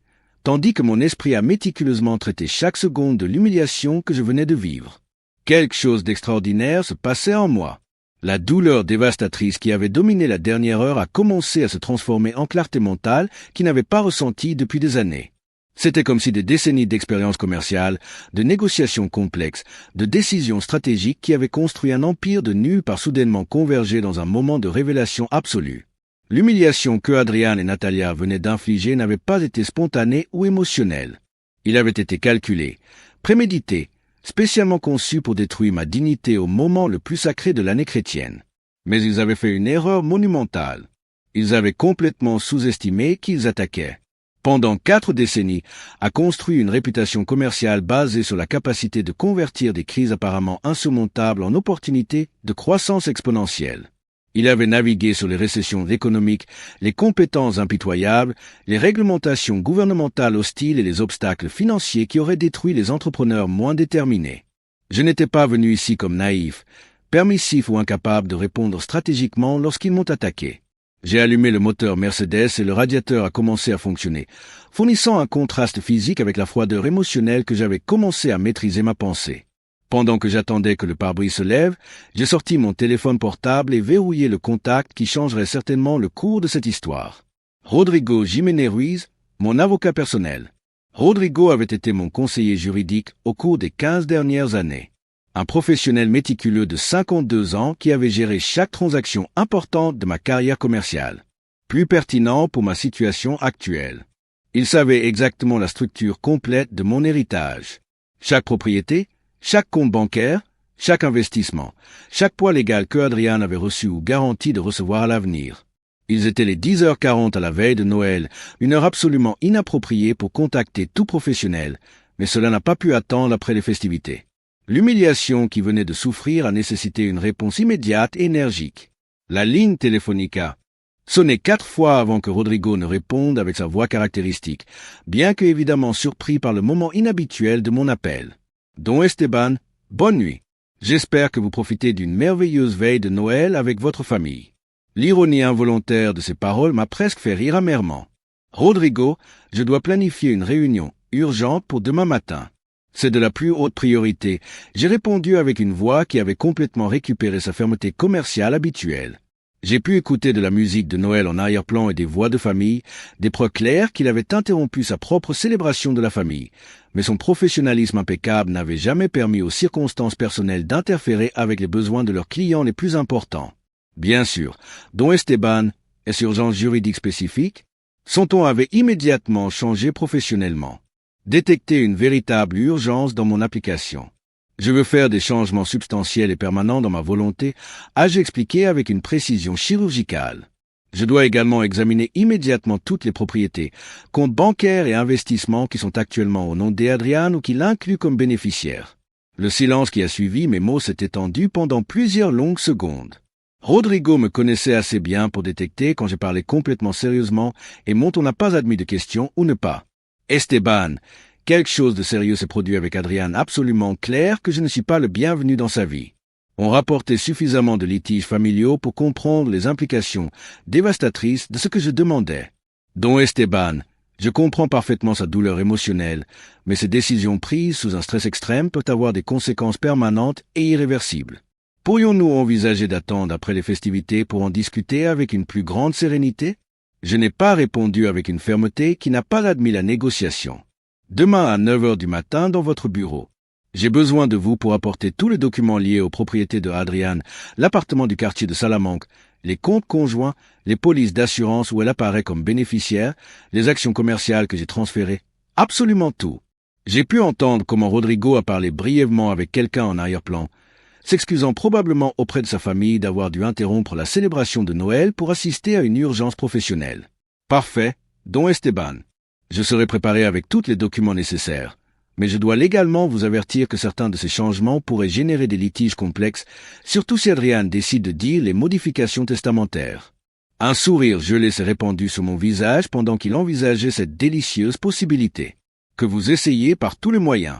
S1: tandis que mon esprit a méticuleusement traité chaque seconde de l'humiliation que je venais de vivre. Quelque chose d'extraordinaire se passait en moi. La douleur dévastatrice qui avait dominé la dernière heure a commencé à se transformer en clarté mentale qui n'avait pas ressentie depuis des années. C'était comme si des décennies d'expérience commerciale, de négociations complexes, de décisions stratégiques qui avaient construit un empire de nulle part soudainement convergé dans un moment de révélation absolue. L'humiliation que Adrian et Natalia venaient d'infliger n'avait pas été spontanée ou émotionnelle. Il avait été calculé, prémédité, spécialement conçu pour détruire ma dignité au moment le plus sacré de l'année chrétienne. Mais ils avaient fait une erreur monumentale. Ils avaient complètement sous-estimé qui ils attaquaient. Pendant 4 décennies, a construit une réputation commerciale basée sur la capacité de convertir des crises apparemment insurmontables en opportunités de croissance exponentielle. Il avait navigué sur les récessions économiques, les compétences impitoyables, les réglementations gouvernementales hostiles et les obstacles financiers qui auraient détruit les entrepreneurs moins déterminés. Je n'étais pas venu ici comme naïf, permissif ou incapable de répondre stratégiquement lorsqu'ils m'ont attaqué. J'ai allumé le moteur Mercedes et le radiateur a commencé à fonctionner, fournissant un contraste physique avec la froideur émotionnelle que j'avais commencé à maîtriser ma pensée. Pendant que j'attendais que le pare-brise se lève, j'ai sorti mon téléphone portable et verrouillé le contact qui changerait certainement le cours de cette histoire. Rodrigo Jiménez Ruiz, mon avocat personnel. Rodrigo avait été mon conseiller juridique au cours des 15 dernières années. Un professionnel méticuleux de 52 ans qui avait géré chaque transaction importante de ma carrière commerciale. Plus pertinent pour ma situation actuelle. Il savait exactement la structure complète de mon héritage. Chaque propriété, chaque compte bancaire, chaque investissement, chaque poids légal que Adrian avait reçu ou garanti de recevoir à l'avenir. Ils étaient les 10h40 à la veille de Noël, une heure absolument inappropriée pour contacter tout professionnel, mais cela n'a pas pu attendre après les festivités. L'humiliation qui venait de souffrir a nécessité une réponse immédiate et énergique. La ligne Telefonica sonnait 4 fois avant que Rodrigo ne réponde avec sa voix caractéristique, bien que évidemment surpris par le moment inhabituel de mon appel. Don Esteban, bonne nuit. J'espère que vous profitez d'une merveilleuse veille de Noël avec votre famille. L'ironie involontaire de ces paroles m'a presque fait rire amèrement. Rodrigo, je dois planifier une réunion urgente pour demain matin. C'est de la plus haute priorité. J'ai répondu avec une voix qui avait complètement récupéré sa fermeté commerciale habituelle. J'ai pu écouter de la musique de Noël en arrière-plan et des voix de famille, des preuves claires qu'il avait interrompu sa propre célébration de la famille, mais son professionnalisme impeccable n'avait jamais permis aux circonstances personnelles d'interférer avec les besoins de leurs clients les plus importants. Bien sûr, Don Esteban, est-ce urgence juridique spécifique? Son ton avait immédiatement changé professionnellement. Détecter une véritable urgence dans mon application. Je veux faire des changements substantiels et permanents dans ma volonté, ai-je expliqué avec une précision chirurgicale. Je dois également examiner immédiatement toutes les propriétés, comptes bancaires et investissements qui sont actuellement au nom d'Adrian ou qui l'incluent comme bénéficiaire. Le silence qui a suivi, mes mots s'est étendu pendant plusieurs longues secondes. Rodrigo me connaissait assez bien pour détecter quand j'ai parlé complètement sérieusement et mon ton n'a pas admis de question ou ne pas. Esteban, quelque chose de sérieux s'est produit avec Adrian absolument clair que je ne suis pas le bienvenu dans sa vie. On rapportait suffisamment de litiges familiaux pour comprendre les implications dévastatrices de ce que je demandais. Don Esteban, je comprends parfaitement sa douleur émotionnelle, mais ces décisions prises sous un stress extrême peuvent avoir des conséquences permanentes et irréversibles. Pourrions-nous envisager d'attendre après les festivités pour en discuter avec une plus grande sérénité? Je n'ai pas répondu avec une fermeté qui n'a pas admis la négociation. Demain à 9h du matin dans votre bureau. J'ai besoin de vous pour apporter tous les documents liés aux propriétés de Adrian, l'appartement du quartier de Salamanque, les comptes conjoints, les polices d'assurance où elle apparaît comme bénéficiaire, les actions commerciales que j'ai transférées, absolument tout. J'ai pu entendre comment Rodrigo a parlé brièvement avec quelqu'un en arrière-plan, s'excusant probablement auprès de sa famille d'avoir dû interrompre la célébration de Noël pour assister à une urgence professionnelle. Parfait, Don Esteban. Je serai préparé avec tous les documents nécessaires. Mais je dois légalement vous avertir que certains de ces changements pourraient générer des litiges complexes, surtout si Adrian décide de dire les modifications testamentaires. Un sourire gelé s'est répandu sur mon visage pendant qu'il envisageait cette délicieuse possibilité. Que vous essayez par tous les moyens.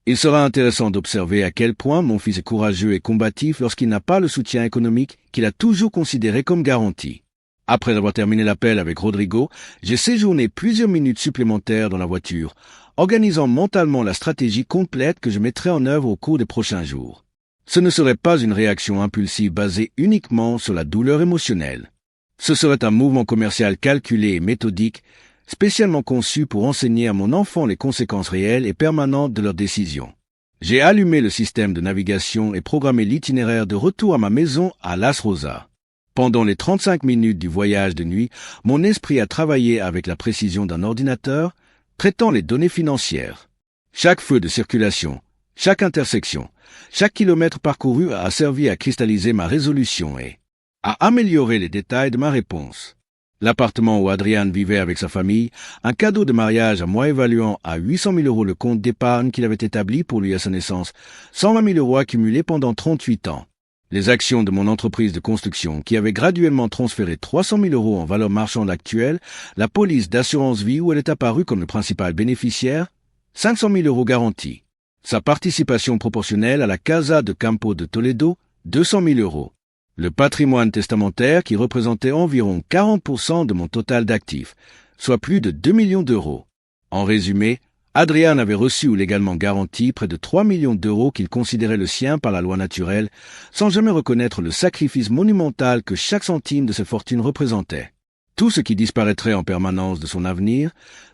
S1: Il sera intéressant d'observer à quel point mon fils est courageux et combatif lorsqu'il n'a pas le soutien économique qu'il a toujours considéré comme garanti. Après avoir terminé l'appel avec Rodrigo, j'ai séjourné plusieurs minutes supplémentaires dans la voiture, organisant mentalement la stratégie complète que je mettrai en œuvre au cours des prochains jours. Ce ne serait pas une réaction impulsive basée uniquement sur la douleur émotionnelle. Ce serait un mouvement commercial calculé et méthodique, spécialement conçu pour enseigner à mon enfant les conséquences réelles et permanentes de leurs décisions. J'ai allumé le système de navigation et programmé l'itinéraire de retour à ma maison à Las Rosas. Pendant les 35 minutes du voyage de nuit, mon esprit a travaillé avec la précision d'un ordinateur, traitant les données financières. Chaque feu de circulation, chaque intersection, chaque kilomètre parcouru a servi à cristalliser ma résolution et à améliorer les détails de ma réponse. L'appartement où Adrian vivait avec sa famille, un cadeau de mariage à moi évaluant à 800 000 € le compte d'épargne qu'il avait établi pour lui à sa naissance, 120 000 € accumulés pendant 38 ans. Les actions de mon entreprise de construction qui avait graduellement transféré 300 000 € en valeur marchande actuelle, la police d'assurance vie où elle est apparue comme le principal bénéficiaire, 500 000 € garantis. Sa participation proportionnelle à la Casa de Campo de Toledo, 200 000 €. Le patrimoine testamentaire qui représentait environ 40% de mon total d'actifs, soit plus de 2 millions d'euros. En résumé, Adrian avait reçu ou légalement garanti près de 3 millions d'euros qu'il considérait le sien par la loi naturelle, sans jamais reconnaître le sacrifice monumental que chaque centime de ses fortunes représentait. Tout ce qui disparaîtrait en permanence de son avenir,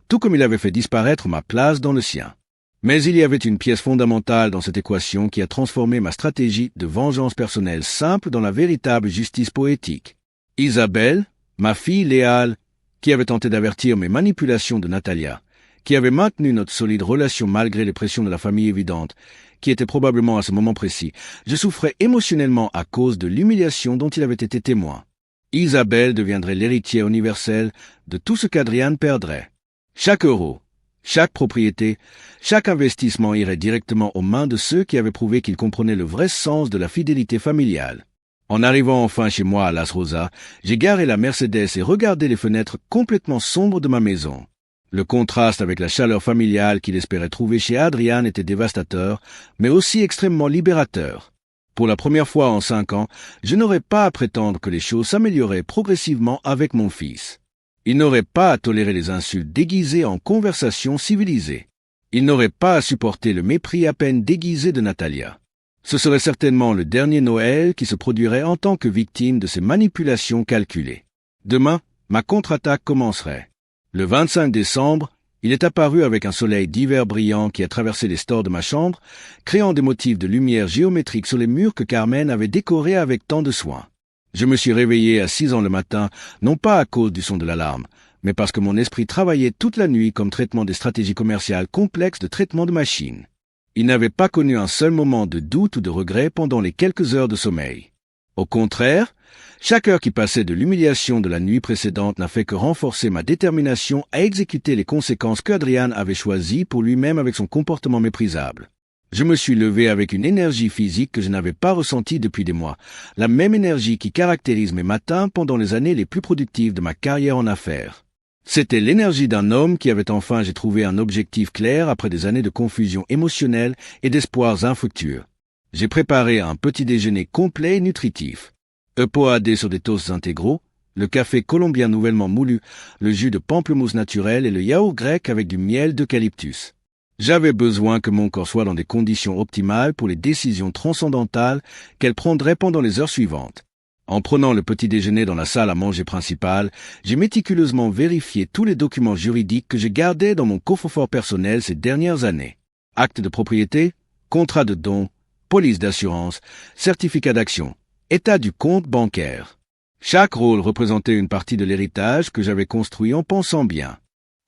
S1: tout comme il avait fait disparaître ma place dans le sien. Mais il y avait une pièce fondamentale dans cette équation qui a transformé ma stratégie de vengeance personnelle simple dans la véritable justice poétique. Isabelle, ma fille léale, qui avait tenté d'avertir mes manipulations de Natalia, qui avait maintenu notre solide relation malgré les pressions de la famille évidente, qui était probablement à ce moment précis, je souffrais émotionnellement à cause de l'humiliation dont il avait été témoin. Isabelle deviendrait l'héritière universelle de tout ce qu'Adrian perdrait. Chaque euro, chaque propriété, chaque investissement irait directement aux mains de ceux qui avaient prouvé qu'ils comprenaient le vrai sens de la fidélité familiale. En arrivant enfin chez moi à Las Rosas, j'ai garé la Mercedes et regardé les fenêtres complètement sombres de ma maison. Le contraste avec la chaleur familiale qu'il espérait trouver chez Adrian était dévastateur, mais aussi extrêmement libérateur. Pour la première fois en 5 ans, je n'aurais pas à prétendre que les choses s'amélioraient progressivement avec mon fils. Il n'aurait pas à tolérer les insultes déguisées en conversations civilisées. Il n'aurait pas à supporter le mépris à peine déguisé de Natalia. Ce serait certainement le dernier Noël qui se produirait en tant que victime de ces manipulations calculées. Demain, ma contre-attaque commencerait. Le 25 décembre, il est apparu avec un soleil d'hiver brillant qui a traversé les stores de ma chambre, créant des motifs de lumière géométrique sur les murs que Carmen avait décorés avec tant de soin. Je me suis réveillé à 6 ans le matin, non pas à cause du son de l'alarme, mais parce que mon esprit travaillait toute la nuit comme traitement des stratégies commerciales complexes de traitement de machines. Il n'avait pas connu un seul moment de doute ou de regret pendant les quelques heures de sommeil. Au contraire, chaque heure qui passait de l'humiliation de la nuit précédente n'a fait que renforcer ma détermination à exécuter les conséquences qu'Adrian avait choisies pour lui-même avec son comportement méprisable. Je me suis levé avec une énergie physique que je n'avais pas ressentie depuis des mois, la même énergie qui caractérise mes matins pendant les années les plus productives de ma carrière en affaires. C'était l'énergie d'un homme qui avait enfin j'ai trouvé un objectif clair après des années de confusion émotionnelle et d'espoirs infructueux. J'ai préparé un petit déjeuner complet et nutritif. Poadé sur des toasts intégraux, le café colombien nouvellement moulu, le jus de pamplemousse naturel et le yaourt grec avec du miel d'eucalyptus. J'avais besoin que mon corps soit dans des conditions optimales pour les décisions transcendantales qu'elle prendrait pendant les heures suivantes. En prenant le petit déjeuner dans la salle à manger principale, j'ai méticuleusement vérifié tous les documents juridiques que j'ai gardés dans mon coffre-fort personnel ces dernières années. Acte de propriété, contrat de don, police d'assurance, certificat d'action, état du compte bancaire. Chaque rôle représentait une partie de l'héritage que j'avais construit en pensant bien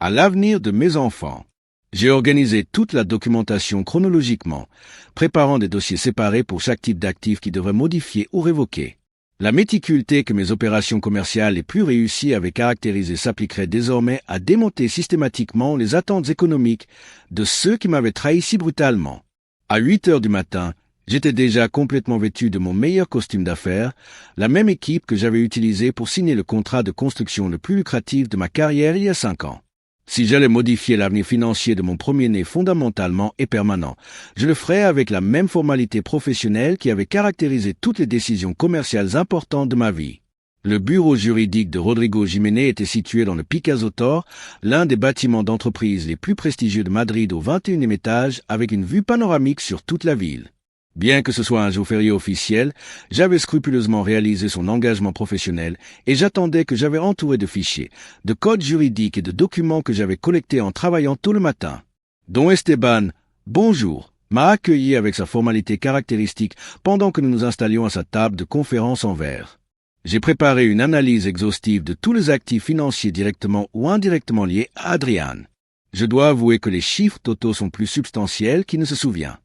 S1: à l'avenir de mes enfants. J'ai organisé toute la documentation chronologiquement, préparant des dossiers séparés pour chaque type d'actif qui devrait modifier ou révoquer. La méticulité que mes opérations commerciales les plus réussies avaient caractérisée s'appliquerait désormais à démonter systématiquement les attentes économiques de ceux qui m'avaient trahi si brutalement. À 8 heures du matin, j'étais déjà complètement vêtu de mon meilleur costume d'affaires, la même équipe que j'avais utilisée pour signer le contrat de construction le plus lucratif de ma carrière il y a 5 ans. Si j'allais modifier l'avenir financier de mon premier-né fondamentalement et permanent, je le ferais avec la même formalité professionnelle qui avait caractérisé toutes les décisions commerciales importantes de ma vie. Le bureau juridique de Rodrigo Jiménez était situé dans le Picasso Tor, l'un des bâtiments d'entreprise les plus prestigieux de Madrid au 21e étage, avec une vue panoramique sur toute la ville. Bien que ce soit un jour férié officiel, j'avais scrupuleusement réalisé son engagement professionnel et j'attendais que j'avais entouré de fichiers, de codes juridiques et de documents que j'avais collectés en travaillant tôt le matin. Don Esteban, bonjour, m'a accueilli avec sa formalité caractéristique pendant que nous nous installions à sa table de conférence en verre. J'ai préparé une analyse exhaustive de tous les actifs financiers directement ou indirectement liés à Adrian. Je dois avouer que les chiffres totaux sont plus substantiels qu'il ne se souvient.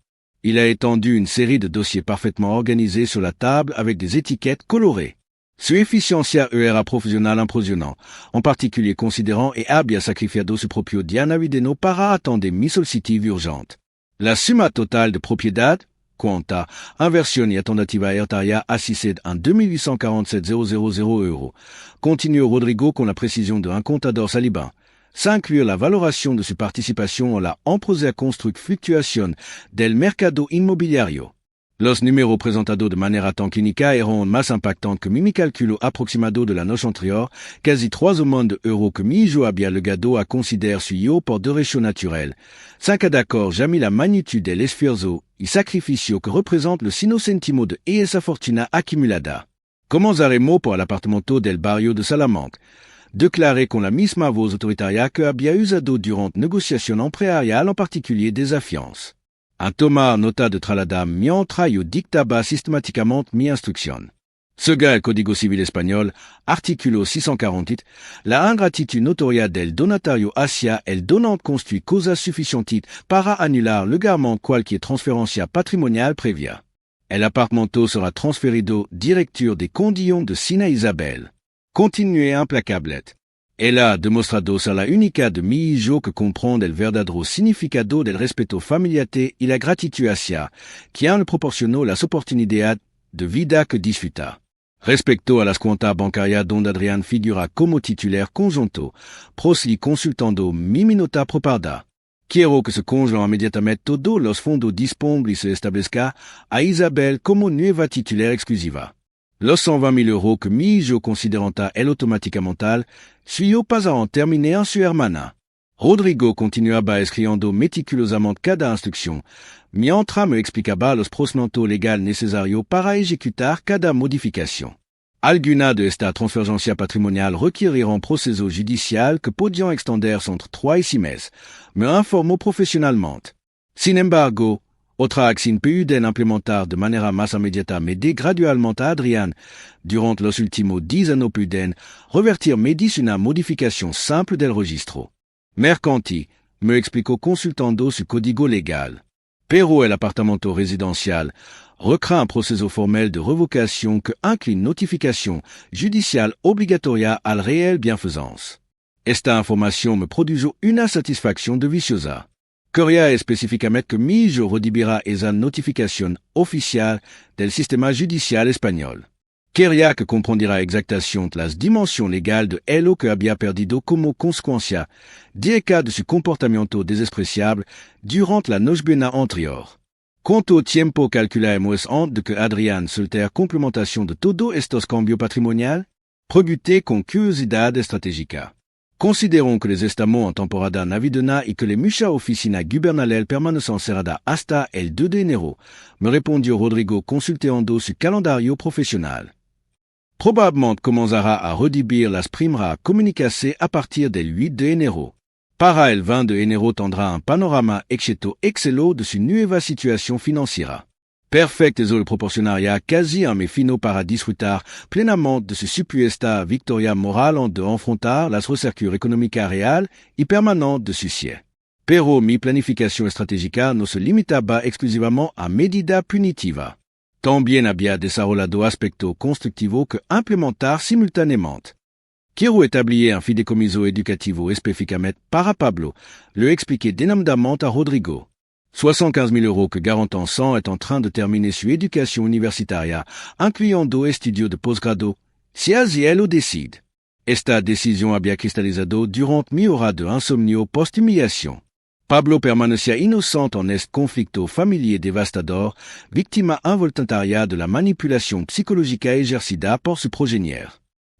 S1: Il a étendu une série de dossiers parfaitement organisés sur la table avec des étiquettes colorées. Su efficiencia era professional impressionant, en particulier considérant e abbia sacrifiado su proprio dianavideno para attendere mi solicitive urgente. La summa totale de propriedad, quanta, inversione attendativa hertaria assisted en 2847,000 €. Continue Rodrigo con la précision d'un contador salibin. S'inclure la valoración de su participación en la empresa fluctuación del mercado inmobiliario. Los números presentados de manera tan clínica eran más impactantes que mi calculo aproximado de la noche anterior, quasi 3 millions d'euros que mi hijo había llegado a considerar suyo por derecho naturel. 5 d'accord jamais la magnitude del esfuerzo y sacrificio que represente los 5 céntimos de esa fortuna accumulada. Comenzaremos por el apartamento del barrio de Salamanca. Déclaré con la misma voz autoritaria que había usado durante négociations empresariales, en particulier des affiances. Un Thomas nota de tralada mientras yo dictaba systématiquement mi instrucción. Según el Código Civil Español, artículo 648, la ingratitud notoria del donatario hacia el donante constitue causa suficiente para anular legalmente cualquier transferencia patrimonial previa. El apartamento sera transferido directeur des conditions de Sina Isabel. Continué implacablet. Ella ha demostrado ser la única de mi hijo que comprende el verdadero significado del respeto familiate y la gratitud hacia quien le proporcionó las oportunidades de vida que disfruta. Respecto a las cuentas bancarias donde Adrián figura como titular conjunto, prosli consultando mi minuta proparda. Quiero que se congelan inmediatamente todos los fondos disponibles y se establezca a Isabel como nueva titular exclusiva. Los 120 000 € que mi hijo consideranta el automáticamente tal, suyo pasarán terminé en su hermana. Rodrigo continuaba escribiendo meticulosamente cada instrucción, mientras me explicaba los procedimientos legales necesarios para ejecutar cada modificación. Algunas de esta transferencia patrimonial requerirán proceso judicial que podían extenderse entre 3 y 6 meses, me informó profesionalmente. Sin embargo, otra acción pueden implementar de manera más inmediata mais gradualmente a Adrián, durante los últimos 10 años pueden revertir medis una modificación simple del registro. Mercanti, me explicó consultando su código legal. Pero el apartamento residencial recrea un proceso formel de revocation que incline notification judiciale obligatoria al réel bienfaisance. Esta información me produjo una satisfacción deliciosa. Quería específicamente que mi hijo recibirá esa notificación oficial del sistema judicial español. Quería que comprendiera exactamente las dimensiones legales de ello que había perdido como consecuencia directa de su comportamiento despreciable durante la nochebuena anterior. Cuánto tiempo calculamos antes de que Adrián soltara complementación de todos estos cambios patrimoniales? Pregunté con curiosidad estratégica. Considérons que les estamos en temporada navideña y que la mucha oficina gubernamental permanecen cerrada hasta el 2 de enero, me respondió Rodrigo consultando su calendario profesional. Probablemente comenzará a recibir las primeras comunicaciones a partir del 8 de enero. Para el 20 de enero tendrá un panorama excelo de su nueva situación financiera. Perfect esol proporcionaria quasi a me fino para disfrutar plenamente de ce supuesta victoria moral en de enfrentar las recercure económica real y permanente de sucie. Pero mi planificación estratégica no se limitaba exclusivamente a medida punitiva. También había desarrollado aspecto constructivo que implementar simultanément. Quiero establir un fideicomiso educativo específicamente para Pablo, le expliqué dénamdament a Rodrigo. 75 000 euros que Garanton 100 est en train de terminer su éducation universitaria, incluyendo estudios de posgrado, si así él lo decide. Esta decisión había cristalizado durante mi hora de insomnio post-humiliación. Pablo permanecía inocente en este conflicto familiar devastador, víctima involuntaria de la manipulación psicológica ejercida por su progenitor.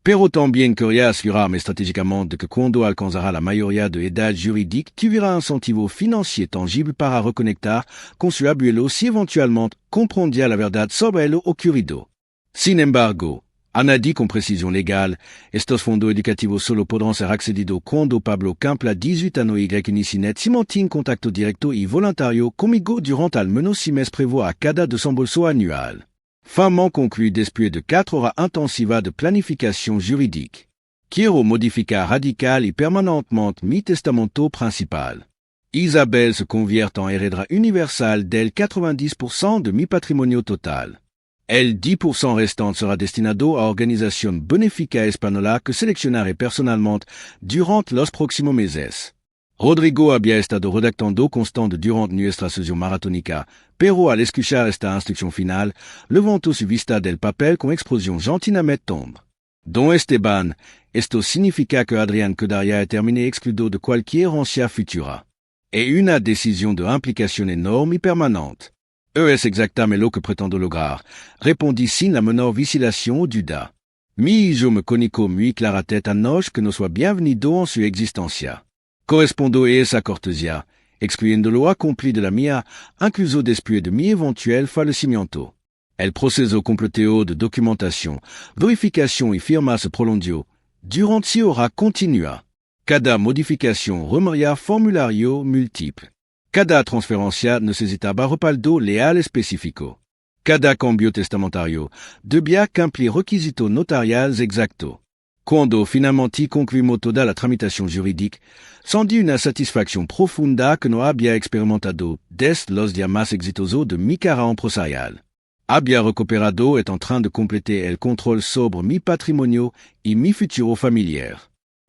S1: Pero también quería asegurarme estratégicamente de que cuando alcanzara la mayoría de edad jurídica tuviera un incentivo financiero tangible para reconectar con su abuelo si eventualmente comprendía la verdad sobre lo ocurrido. Sin embargo, a nadie con precisión legal, estos fondos educativos solo podrán ser accedidos cuando Pablo cumpla 18 años y Inicinet si mantiene contacto directo y voluntario conmigo durante al menos 6 meses prévus a cada desembolso anual. Finalmente conclu después de 4 horas intensivas de planificación juridique. Quiero modificar radical y permanentemente mi testamento principal. Isabelle se convierte en heredera universal del 90% de mi patrimonio total. El 10% restant sera destinado a organización benéfica española que seleccionaré personalmente durante los próximos meses. Rodrigo había estado redactando constante durante nuestra sesión maratónica, pero al escuchar esta instrucción final, levantó su vista del papel con expresión gentilmente tombe. Don Esteban, esto significa que Adrián quedaría eternamente excluido de cualquier herencia futura. Es una decisión de implicación enorme y permanente. Es exactamente lo que pretendo lograr, respondí sin la menor vacilación o duda. Mi hijo me comunicó muy claramente anoche que no soit bienvenido en su existencia. Correspondo a esa cortesía, excluyendo lo accompli de la mía, incluso después de mi eventuel fallecimiento. El proceso completo de documentación, verificación y firma se prolongó, durante 6 horas continua. Cada modificación requería formulario múltiple. Cada transferencia necesitaba respaldo leal específico. Cada cambio testamentario debía cumplir requisitos notariales exactos. Cuando finalmente concluimos toda la tramitación jurídica, sentí una satisfacción profunda que no había experimentado desde los días más exitosos de mi carrera empresarial. Había recuperado et en train de completar el control sobre mi patrimonio y mi futuro familiar.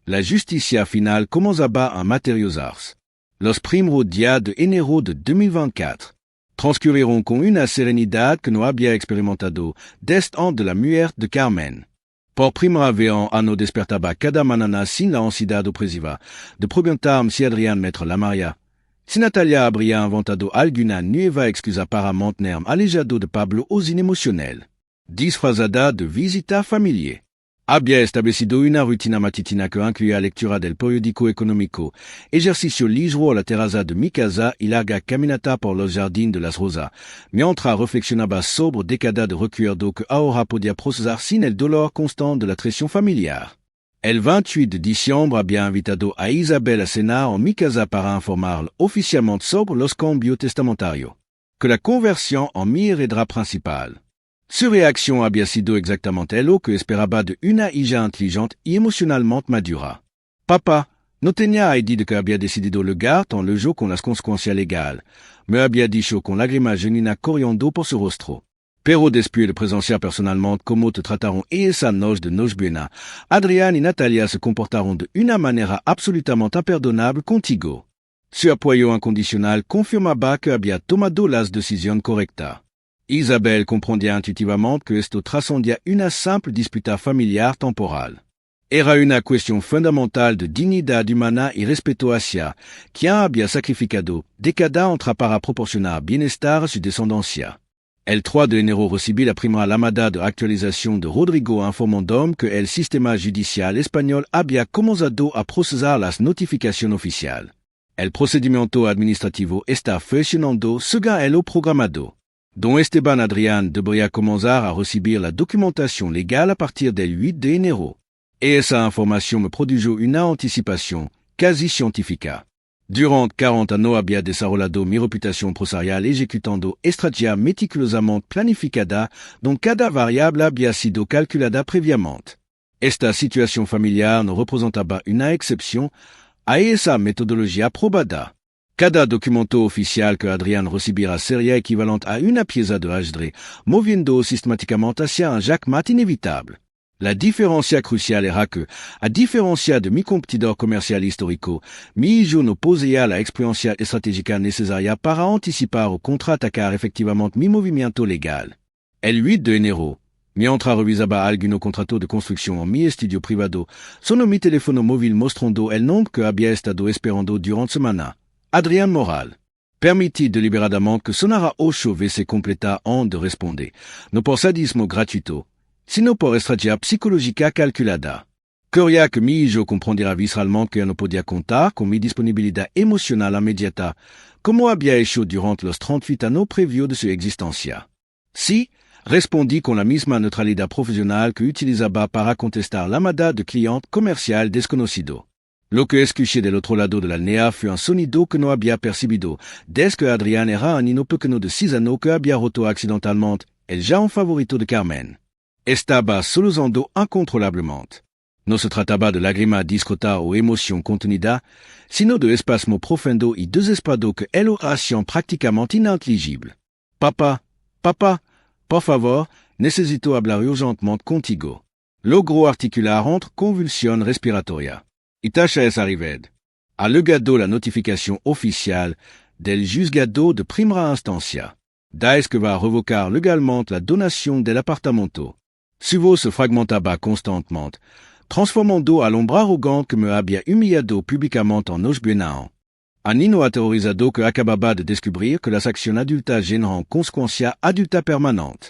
S1: La justicia final comenzaba a materializarse. Los primeros días de enero de 2024 transcurrieron con una serenidad que no había experimentado desde antes de la muerte de Carmen. Por primera vez en ano despertaba cada mañana sin la ansiedad opresiva de preguntarme si Adrián me llamaría, si Natalia habría inventado alguna nueva excusa para mantenerme alejado de Pablo o sin emocional, disfrazada de visita familiar. Había establecido una rutina matutina que incluía lectura del periódico económico, ejercicio ligero a la terraza de mi casa y larga caminata por los jardines de las Rosas, mientras reflexionaba sobre décadas de recuerdo que ahora podía procesar sin el dolor constante de la traición familiar. El 28 de diciembre había invitado a Isabelle a cenar en mi casa para informarla oficialmente sobre los cambios testamentarios, que la conversión en mi heredera principal. Su reacción había sido exactamente lo que esperaba de una hija inteligente y emocionalmente madura. Papá no tenía idea de que había decidido lugar en el juego con las consecuencias legales. Me había dicho con lágrimas genuinas corriendo por su rostro. Pero después de presenciar personalmente cómo te trataron esa noche de Nochebuena, Adrián y Natalia se comportaron de una manera absolutamente imperdonable contigo. Su apoyo incondicional confirmaba que había tomado las decisiones correctas. Isabelle comprendía intuitivamente que esto trascendía una simple disputa familiar temporal. Era una cuestión fundamental de dignidad humana y respeto hacia quien había sacrificado décadas para proporcionar bienestar a su descendencia. El 3 de enero recibí la primera llamada de actualización de Rodrigo informándome que el sistema judicial español había comenzado a procesar las notificaciones oficiales. El procedimiento administrativo está funcionando según lo programado. Don Esteban Adrián debería comenzar a recibir la documentación legal a partir del 8 de enero. Esa información me produjo una anticipación casi científica. Durant 40 anno abbia desarrollado mi reputazione empresariale ejecutando estrategia meticulosamente planificada, dont cada variable abbia sido calculada previamente. Esta situación familiar no representaba una excepción a esa metodologia probada. Cada documento oficial que Adrián recibirá sería equivalente a una pieza de ajedrez, moviendo sistemáticamente hacia un jackmate inévitable. La diferencia crucial era que, a diferencia de mi competidor comercial histórico, mi hijo no poseía la experiencia estratégica necesaria para anticipar o contraatacar efectivamente mi movimiento legal. El 8 de enero, mientras revisaba algunos contratos de construcción en mi estudio privado, sonó mi teléfono móvil mostrando el nombre que había estado esperando durante semana. Adrián Moral. Permití deliberadamente que sonara 8 veces completa antes de responder, no por sadismo gratuito, sino por estrategia psicológica calculada. Quería que mi hijo comprendiera visceralmente que no podía contar con mi disponibilidad emocional inmediata, como había hecho durante los 38 años previos de su existencia. Sí, respondí con la misma neutralidad profesional que utilizaba para contestar llamada de cliente comercial desconocido. Lo que escuché del otro lado de la línea fue un sonido que no había percibido, desde que Adrián era un niño pequeño de 6 años que había roto accidentalmente el jarrón favorito de Carmen. Estaba sollozando incontrolablemente. No se trataba de lágrima discreta o emoción contenida, sino de espasmo profundo y desesperado que él hacía prácticamente ininteligible. Papá, por favor, necesito hablar urgentemente contigo. Logró articular entre convulsión respiratoria. Y tâcha es arrived. Ha llegado la notificación oficial del juzgado de primera instancia. Dice que va a revocar legalmente la donación del apartamento. Su voz se fragmentaba constantemente, transformando al hombre arrogante que me había humillado públicamente en Osbuenao. Un niño aterrorizado que acababa de descubrir que las acciones adultas generan consecuencia adulta permanente.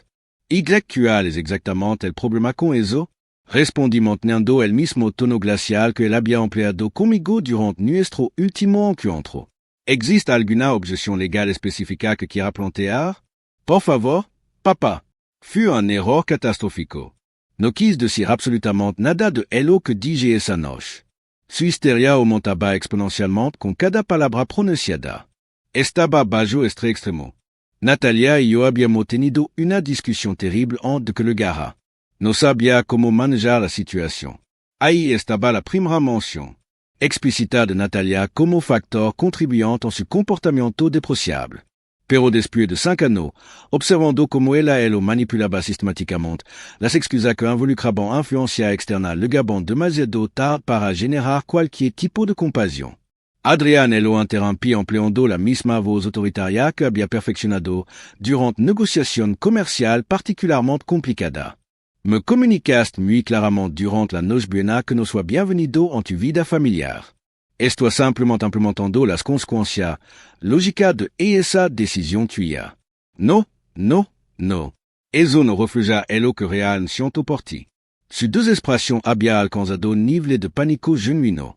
S1: ¿Y cuál es exactamente el problema con eso? Respondí manteniendo el mismo tono glacial que él había empleado conmigo durante nuestro último encuentro. ¿Existe alguna objeción legal específica que quiera plantear? Por favor, papá. Fue un error catastrófico. No quise decir absolutamente nada de lo que dije esa noche. Su histeria aumentaba exponencialmente con cada palabra pronunciada. Estaba bajo este extremo. Natalia y yo habíamos tenido una discusión terrible antes de que llegara. No sabía cómo manejar la situación. Ahí estaba la primera mención explícita de Natalia como factor contribuyente en su comportamiento despreciable. Pero después de 5 años, observando cómo él lo manipulaba sistemáticamente, las excusas que involucraban influencia externa llegaban demasiado tarde para generar cualquier tipo de compasión. Adrián lo interrumpí empleando la misma voz autoritaria que había perfeccionado durante negociación comercial particularmente complicada. Me comunicaste muy claramente durante la noche buena que no sois bienvenido en tu vida familiar. Estoy simplemente implementando las consecuencias lógicas de esa decisión tuya. No. Eso no refleja lo que real siento por ti. Su desesperación había alcanzado un nivel de pánico genuino.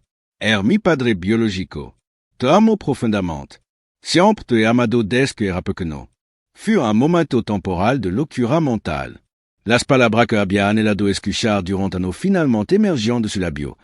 S1: Mi padre biológico. Te amo profundamente. Siempre te he amado desde que era pequeño. Fue un momento temporal de locura mental. Las palabras que había anhelado escuchar durante años finalmente emergieron de su labio,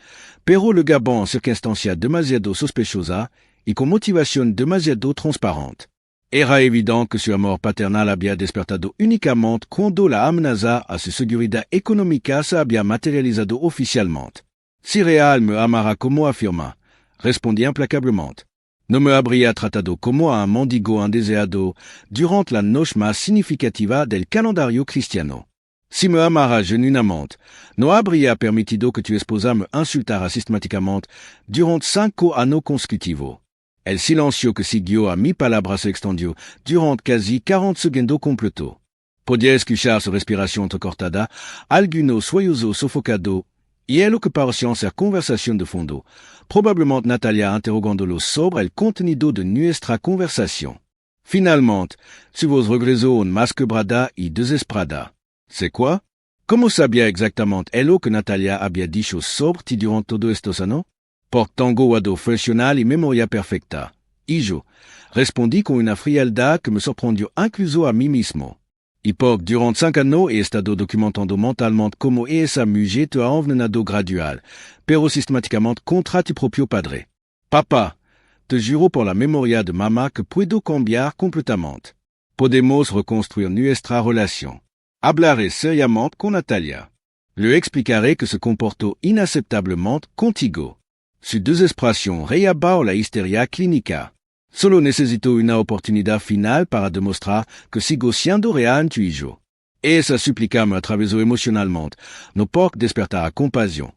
S1: pero le gabon en circunstancias demasiado sospechosas y con motivación demasiado transparente. Era evidente que su amor paternal había despertado únicamente cuando la amenaza a su seguridad económica se había materializado oficialmente. Si real me amara como afirma, respondí implacablemente. No me habría tratado como a un mendigo indeseado durante la noche más significativa del calendario cristiano. Si me amara genuinamente, no habría permitido que tu esposa me insultara sistemáticamente durante 5 años consecutivos. El silencio que siguió a mi palabra se extendió durante casi 40 segundos completos. Podía escuchar su respiración entrecortada, alguno suayoso sofocado, y lo que parecía ser conversación de fondo, probablemente Natalia interrogándolo sobre el contenido de nuestra conversación. Finalmente, su voz regresó en más quebrada y desesperada. ¿C'est quoi? ¿Cómo sabía exactamente lo que Natalia había dicho sobre ti durante todos estos años? Por tango funcional y memoria perfecta. Y yo respondí con una frialdad que me sorprendió incluso a mí mismo. Y por durante 5 años he estado documentando mentalmente cómo esa mujer te ha envenenado gradual, pero sistemáticamente contra tu propio padre. Papá, te juro por la memoria de mamá que puedo cambiar completamente. Podemos reconstruire nuestra relación. Hablaré seriamente con Natalia. Le explicaré que se comportó inaceptablemente contigo. Su desesperación reabao la histeria clínica. Solo necesito una oportunidad final para demostrar que sigo siendo real en tu y yo. Esa súplica me atravesó emocionalmente, no por despertar a compasión,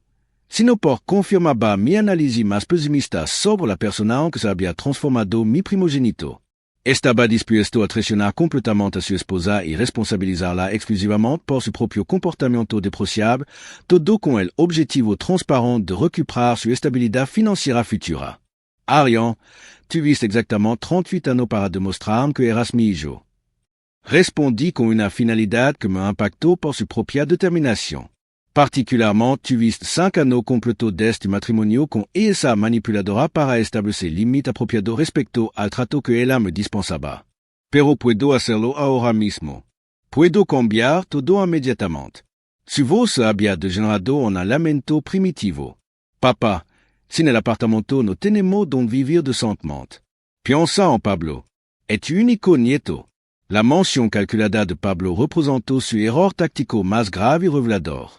S1: sino por confirmar mi análisis más pesimista sobre la persona en que se había transformado mi primogénito. Estaba dispuesto a traicionar completamente a su esposa y responsabilizarla exclusivamente por su propio comportamiento despreciable, todo con el objetivo transparente de recuperar su estabilidad financiera futura. Ariane, tuviste exactamente 38 años para demostrarme que eras mi hijo. Respondí con una finalidad que me impactó por su propia determinación. Particularmente, tuviste 5 años completos desde tu matrimonio con esa manipuladora para establecer límites apropiados respecto al trato que ella me dispensaba. Pero puedo hacerlo ahora mismo. Puedo cambiar todo inmediatamente. Su voz se había degenerado en un lamento primitivo. Papá, sin el apartamento no tenemos donde vivir decentemente. Piensa en Pablo. Es tu único nieto. La mención calculada de Pablo representó su error táctico más grave y revelador.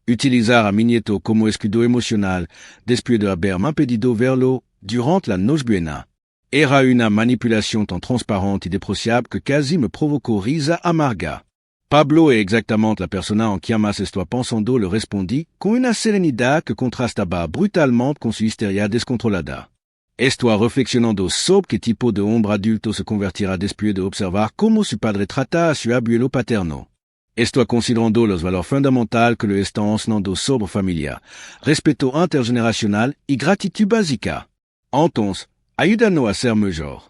S1: Utilizar a mi nieto como escudo emocional después de haberme impedido verlo durante la Nochebuena. Era una manipulación tan transparente y despreciable que casi me provocó risa amarga. Pablo es exactamente la persona en quien más estoy pensando, le respondí con una serenidad que contrastaba brutalmente con su histeria descontrolada. Estoy reflexionando sobre qué tipo de hombre adulto se convertirá después de observar cómo su padre trata a su abuelo paterno. Estoy considerando los valores fundamentales que le están enseñando sobre familia, respeto intergeneracional y gratitud básica. Entonces, ayúdanos a ser mejor.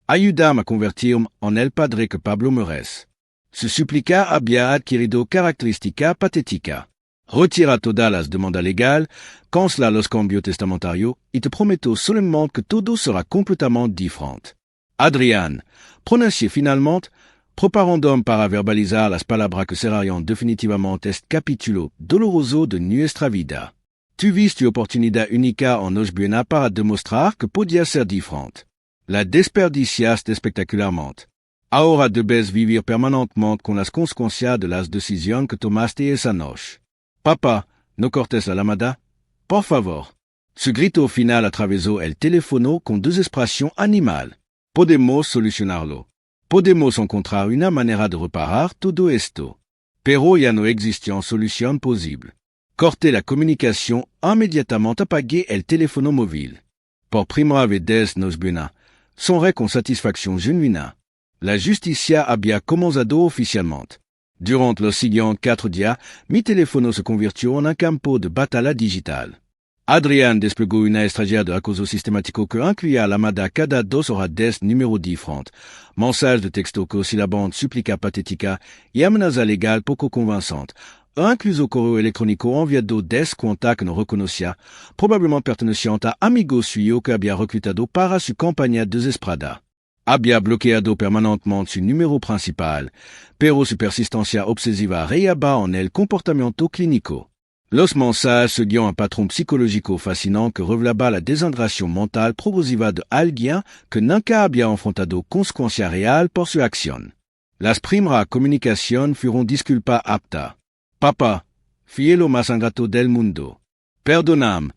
S1: Ayúdame a convertirme en el padre que Pablo merece. Su súplica había adquirido característica patética. Retira todas las demandas legales, cancela los cambios testamentarios y te prometo solemnemente que todo será completamente diferente. Adrián, pronuncié finalmente, preparándome para verbalizar las palabras que cerrarían definitivamente este capítulo doloroso de nuestra vida. Tuviste oportunidad única en Nochebuena para demostrar que podía ser diferente. La desperdiciaste espectacularmente. Ahora debes vivir permanentemente con las consecuencias de las decisiones que tomaste esa noche. Papá, ¿no cortes la llamada? Por favor. Su grito final atravesó el teléfono con desesperación animal. Podemos solucionarlo. Podemos encontrar una manera de reparar todo esto. Pero ya no existía solución posible. Corté la comunicación, inmediatamente apagué el teléfono móvil. Por primera vez desde Nochebuena, sonreí con satisfacción genuina. La justicia había comenzado oficialmente. Durante los siguientes 4 días, mi teléfono se convirtió en un campo de batalla digital. Adrián desplegó una estrategia de acoso sistemático que incluía llamada cada 2 horas desde números diferentes, mensajes de texto con sílabante súplica patética y amenaza legal poco convincente, incluso correo electrónico enviado desde cuenta que no reconocía, probablemente perteneciente a amigos suyos que había reclutado para su campaña desesperada. Había bloqueado permanentemente su número principal, pero su persistencia obsesiva reaba en el comportamiento clínico. Los mensajes seguían un patrón psicológico fascinante que revelaba la desintegración mental progresiva de alguien que nunca había enfrentado consecuencia real por su acción. Las primeras comunicaciones fueron disculpas aptas. Papá, fui lo más ingrato del mundo. Perdóname.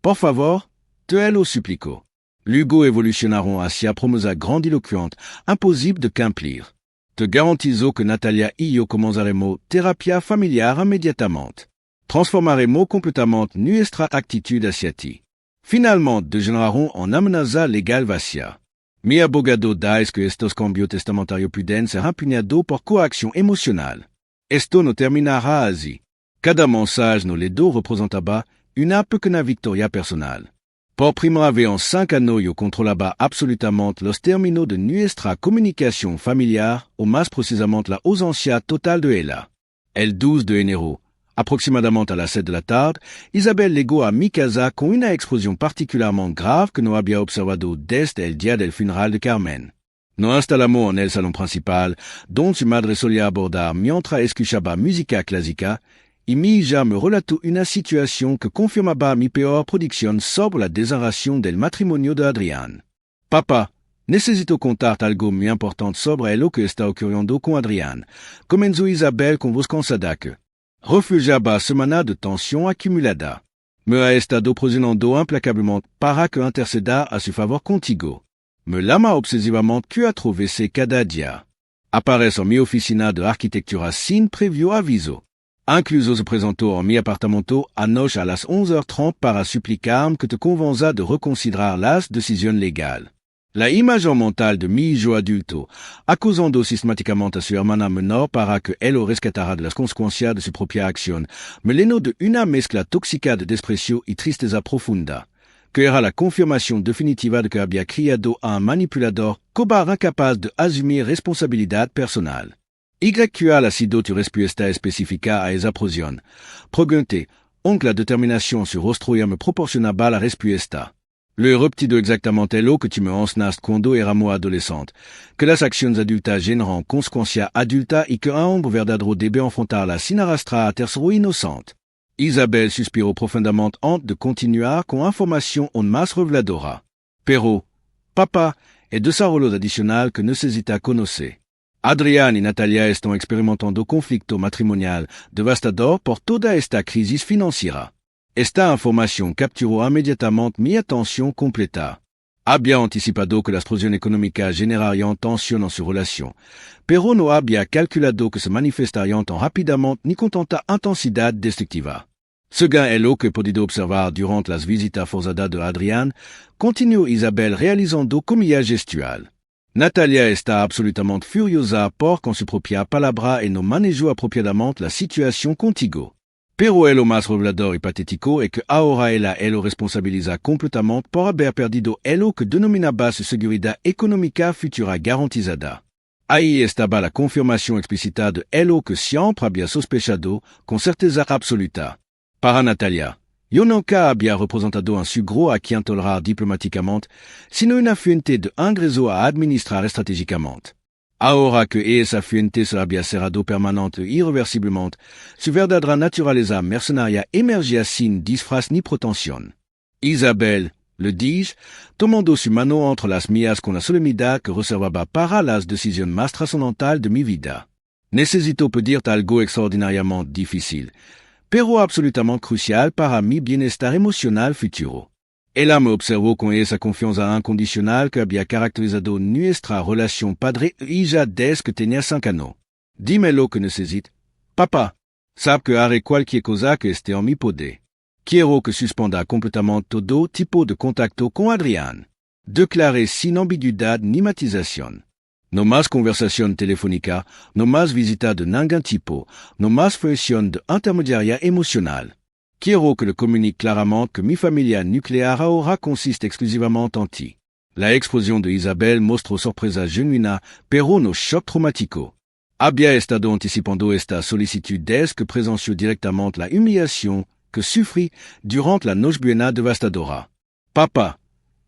S1: Por favor, te lo suplico. Luego evolucionaron hacia promesas grandilocuentes, imposibles de cumplir. Te garantizo que Natalia y yo comenzaremos terapia familiar inmediatamente. Transformaremos completamente nuestra actitud hacia ti. Finalmente degenerarán en amenaza legal vacía. Mi abogado dice que estos cambios testamentarios pueden ser impugnados por coacción emocional. Esto no terminará así. Cada mensaje no leído representaba una pequeña victoria personal. Por primera vez en 5 años yo controlaba absolutamente los términos de nuestra comunicación familiar, o más precisamente la ausencia total de ella. El 12 de enero, aproximadamente a las 7 de la tarde, Isabel llegó a mi casa con una explosión particularmente grave que no había observado desde el día del funeral de Carmen. Nos instalamos en el salón principal, donde su madre solía abordar mientras escuchaba música clásica, y mi hija me relató una situación que confirmaba mi peor predicción sobre la desarraigación del matrimonio de Adrián. Papá, necesito contar algo muy importante sobre lo que está ocurriendo con Adrián. Comenzó Isabel con voz cansada que refugiaba semana de tensión acumulada. Me ha estado presionando implacablemente para que interceda a su favor contigo. Me llama obsesivamente que atravesé cada día. Aparece en mi oficina de arquitectura sin previo aviso. Incluso se presentó en mi apartamento anoche a las 11h30 para suplicarme que te convenza de reconsiderar las decisiones legales. La imagen mental de mi hijo adulto, acusando sistemáticamente a su hermana menor para que él lo rescatara de las consecuencias de su propia acción, me llenó de una mezcla tóxica de desprecio y tristeza profunda, que era la confirmación definitiva de que había criado a un manipulador cobarde incapaz de asumir responsabilidad personal. ¿Cuál ha sido tu respuesta específica a esa presión? Pregunté, aunque la determinación su rostro me proporcionaba la respuesta. Le he repetido exactamente lo que tu me enseñaste cuando éramos adolescentes, que las acciones adultas generan consecuencias adultas y que un hombre verdadero debe enfrentarlas sin arrastrar a tercero inocente. Isabel suspiró profundamente antes de continuar con información aún más reveladora. Pero, papá, hay desarrollos adicionales que necesita conocer. Adrián y Natalia están experimentando conflicto matrimonial devastador por toda esta crisis financiera. Esta información capturó inmediatamente mi atención completa. Había anticipado que la explosión económica generaría tensión en su relación, pero no había calculado que se manifestarían tan rápidamente ni con tanta intensidad destructiva. Según lo que he podido observar durante las visitas forzadas de Adrián, continuó Isabel realizando comillas gestual. Natalia está absolutamente furiosa por con su propia palabra y no manejó apropiadamente la situación contigo. Pero lo más revelador y patético es que ahora ella lo responsabiliza completamente por haber perdido lo que denominaba su seguridad económica futura garantizada. Ahí estaba la confirmación explícita de lo que siempre había sospechado con certeza absoluta. Para Natalia, yo nunca había representado un suegro a quien tolerar diplomáticamente, sino una fuente de ingreso a administrar estratégicamente. Ahora que esa fuente se había cerrado permanente e irreversiblemente, su verdadera naturaleza mercenaria emergía sin disfraz ni pretensión. Isabel, le dije, tomando su mano entre las mías con la solemnidad que reservaba para las decisiones más trascendentales de mi vida. Necesito pedirte algo extraordinariamente difícil, pero absolutamente crucial para mi bienestar emocional futuro. Ella me observó con esa confianza incondicional que había caracterizado nuestra relación padre e hija desde que tenía 5 años. Dime lo que necesito. Papá, sabe que haré cualquier cosa que esté en mi poder. Quiero que suspenda completamente todo tipo de contacto con Adrián. Declaré sin ambigüedad ni matización. No más conversación telefónica, no más visita de ningún tipo, no más función de intermediaria emocional. Quiero que le comunique claramente que mi familia nucléaire ahora consiste exclusivamente en ti. La explosión de Isabel mostró sorpresa genuina, pero no shock traumático. Había estado anticipando esta solicitud desde que presenció directamente la humillación que sufrí durante la nochebuena devastadora. Papá,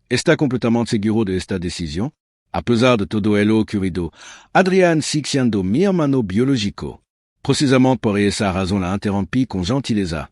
S1: ¿está completamente seguro de esta decisión? A pesar de todo lo ocurrido, Adrián sigue siendo mi hermano biológico. Precisamente por esa razón la interrumpí con gentileza,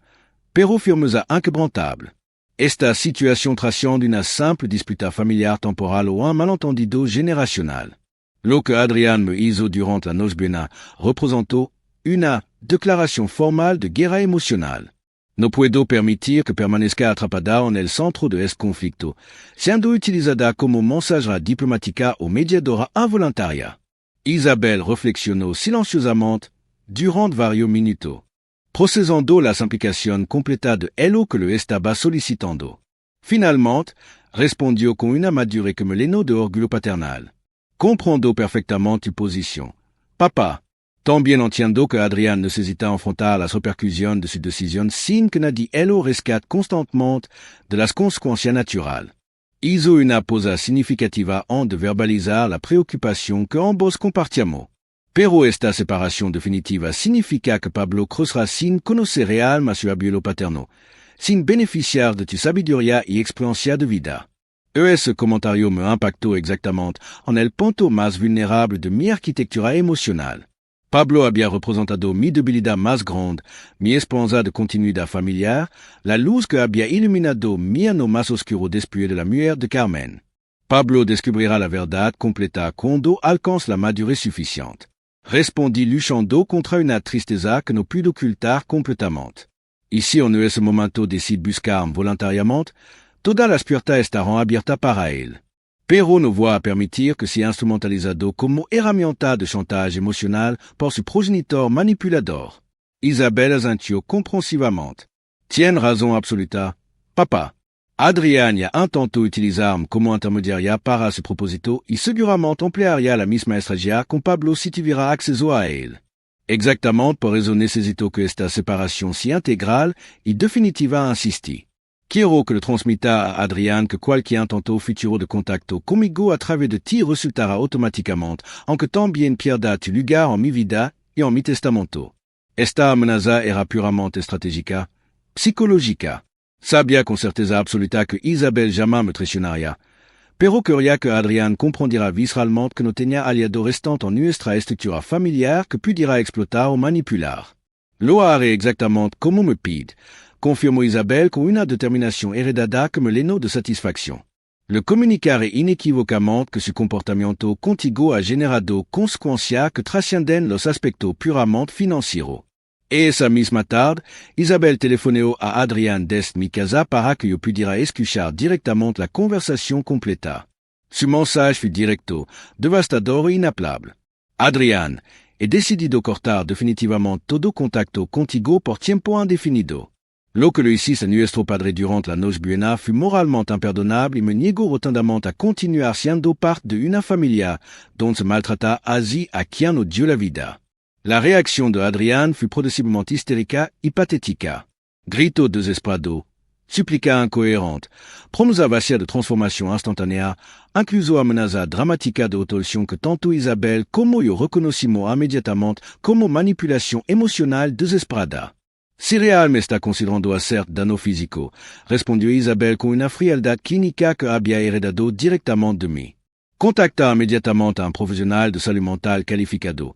S1: pero firmeza inquebrantable. Esta situación trasciende una simple disputa familiar temporal o un malentendido generacional. Lo que Adrián me hizo durante la nochebuena representó una declaración formal de guerra emocional. No puedo permitir que permanezca atrapada en el centro de este conflicto, siendo utilizada como mensajera diplomática o mediadora involuntaria. Isabel reflexionó silenciosamente durante varios minutos, procesando las implicaciones completas de lo que le estaba solicitando. Finalmente, respondió con una madurez que me llenó de orgullo paternal. Comprendo perfectamente tu posición. Papá, también entiendo que Adrián necesita enfrentar las repercusiones de su decisión sin que nadie lo rescate constantemente de las consecuencias naturales. Hizo una pausa significativa antes de verbalizar la preocupación que ambos compartíamos. Pero esta separación definitiva significa que Pablo cruzará sin conocer realmente a su abuelo paterno, sin beneficiar de tu sabiduría y experiencia de vida. Ese comentario me impactó exactamente en el punto más vulnerable de mi arquitectura emocional. Pablo había representado mi debilidad más grande, mi esperanza de continuidad familiar, la luz que había iluminado mi ano más oscuro después de la muerte de Carmen. Pablo descubrira la verdad completa cuando alcance la madurez suficiente. Respondit luchando contra una tristeza que no pudo ocultar completamente. Y si en ese momento decide buscar voluntariamente, toda la puertas estarán abiertas para él. Pero no va a permitir que sea instrumentalizado como herramienta de chantage emocional por su progenitor manipulador. Isabel asintió comprensivamente. Tiene razón absoluta, papa. Adrián ya intentó utilizarme como intermediaria para su propósito y seguramente emplearía la misma estrategia con Pablo si tuviera acceso a él. Exactamente por eso necesito que esta separación sea integral y definitiva, insistí. Quiero que le transmita a Adrián que cualquier intento futuro de contacto conmigo a través de ti resultará automáticamente, aunque también pierda tu lugar en mi vida y en mi testamento. Esta amenaza era puramente estratégica, psicológica. Sabía con certeza absoluta que Isabel jamais me traicionaría, pero quería que Adrián comprendiera visceralmente que no tenía aliado restante en nuestra estructura familiar que pudiera explotar o manipular. Lo haré exactamente como me pide, confirmó Isabel con una determinación heredada que me llenó de satisfacción. Le comunicaré inequívocamente que su comportamiento contigo ha generado consecuencias que trascienden los aspectos puramente financieros. Esa misma tarde, Isabel telefoneó a Adrián desde mi casa para que yo pudiera escuchar directamente la conversación completa. Su mensaje fue directo, devastador e inaplable. Adrián, he decidido cortar definitivamente todo contacto contigo por tiempo indefinido. Lo que lo hiciste a nuestro padre durante la Nochebuena fue moralmente imperdonable y me niego rotundamente a continuar siendo parte de una familia donde se maltrata así a quien nos dio la vida. La reacción de Adrián fue progresivamente histérica y patética. Gritó desesperado, súplica incoherente, promesa vacía de transformación instantánea, incluso amenaza dramática de autolesión que tanto Isabel como yo reconocimos inmediatamente como manipulación emocional desesperada. Si real me está considerando hacer daño físico, respondió Isabel con una frialdad clínica que había heredado directamente de mí. Contacta inmediatamente a un profesional de salud mental calificado,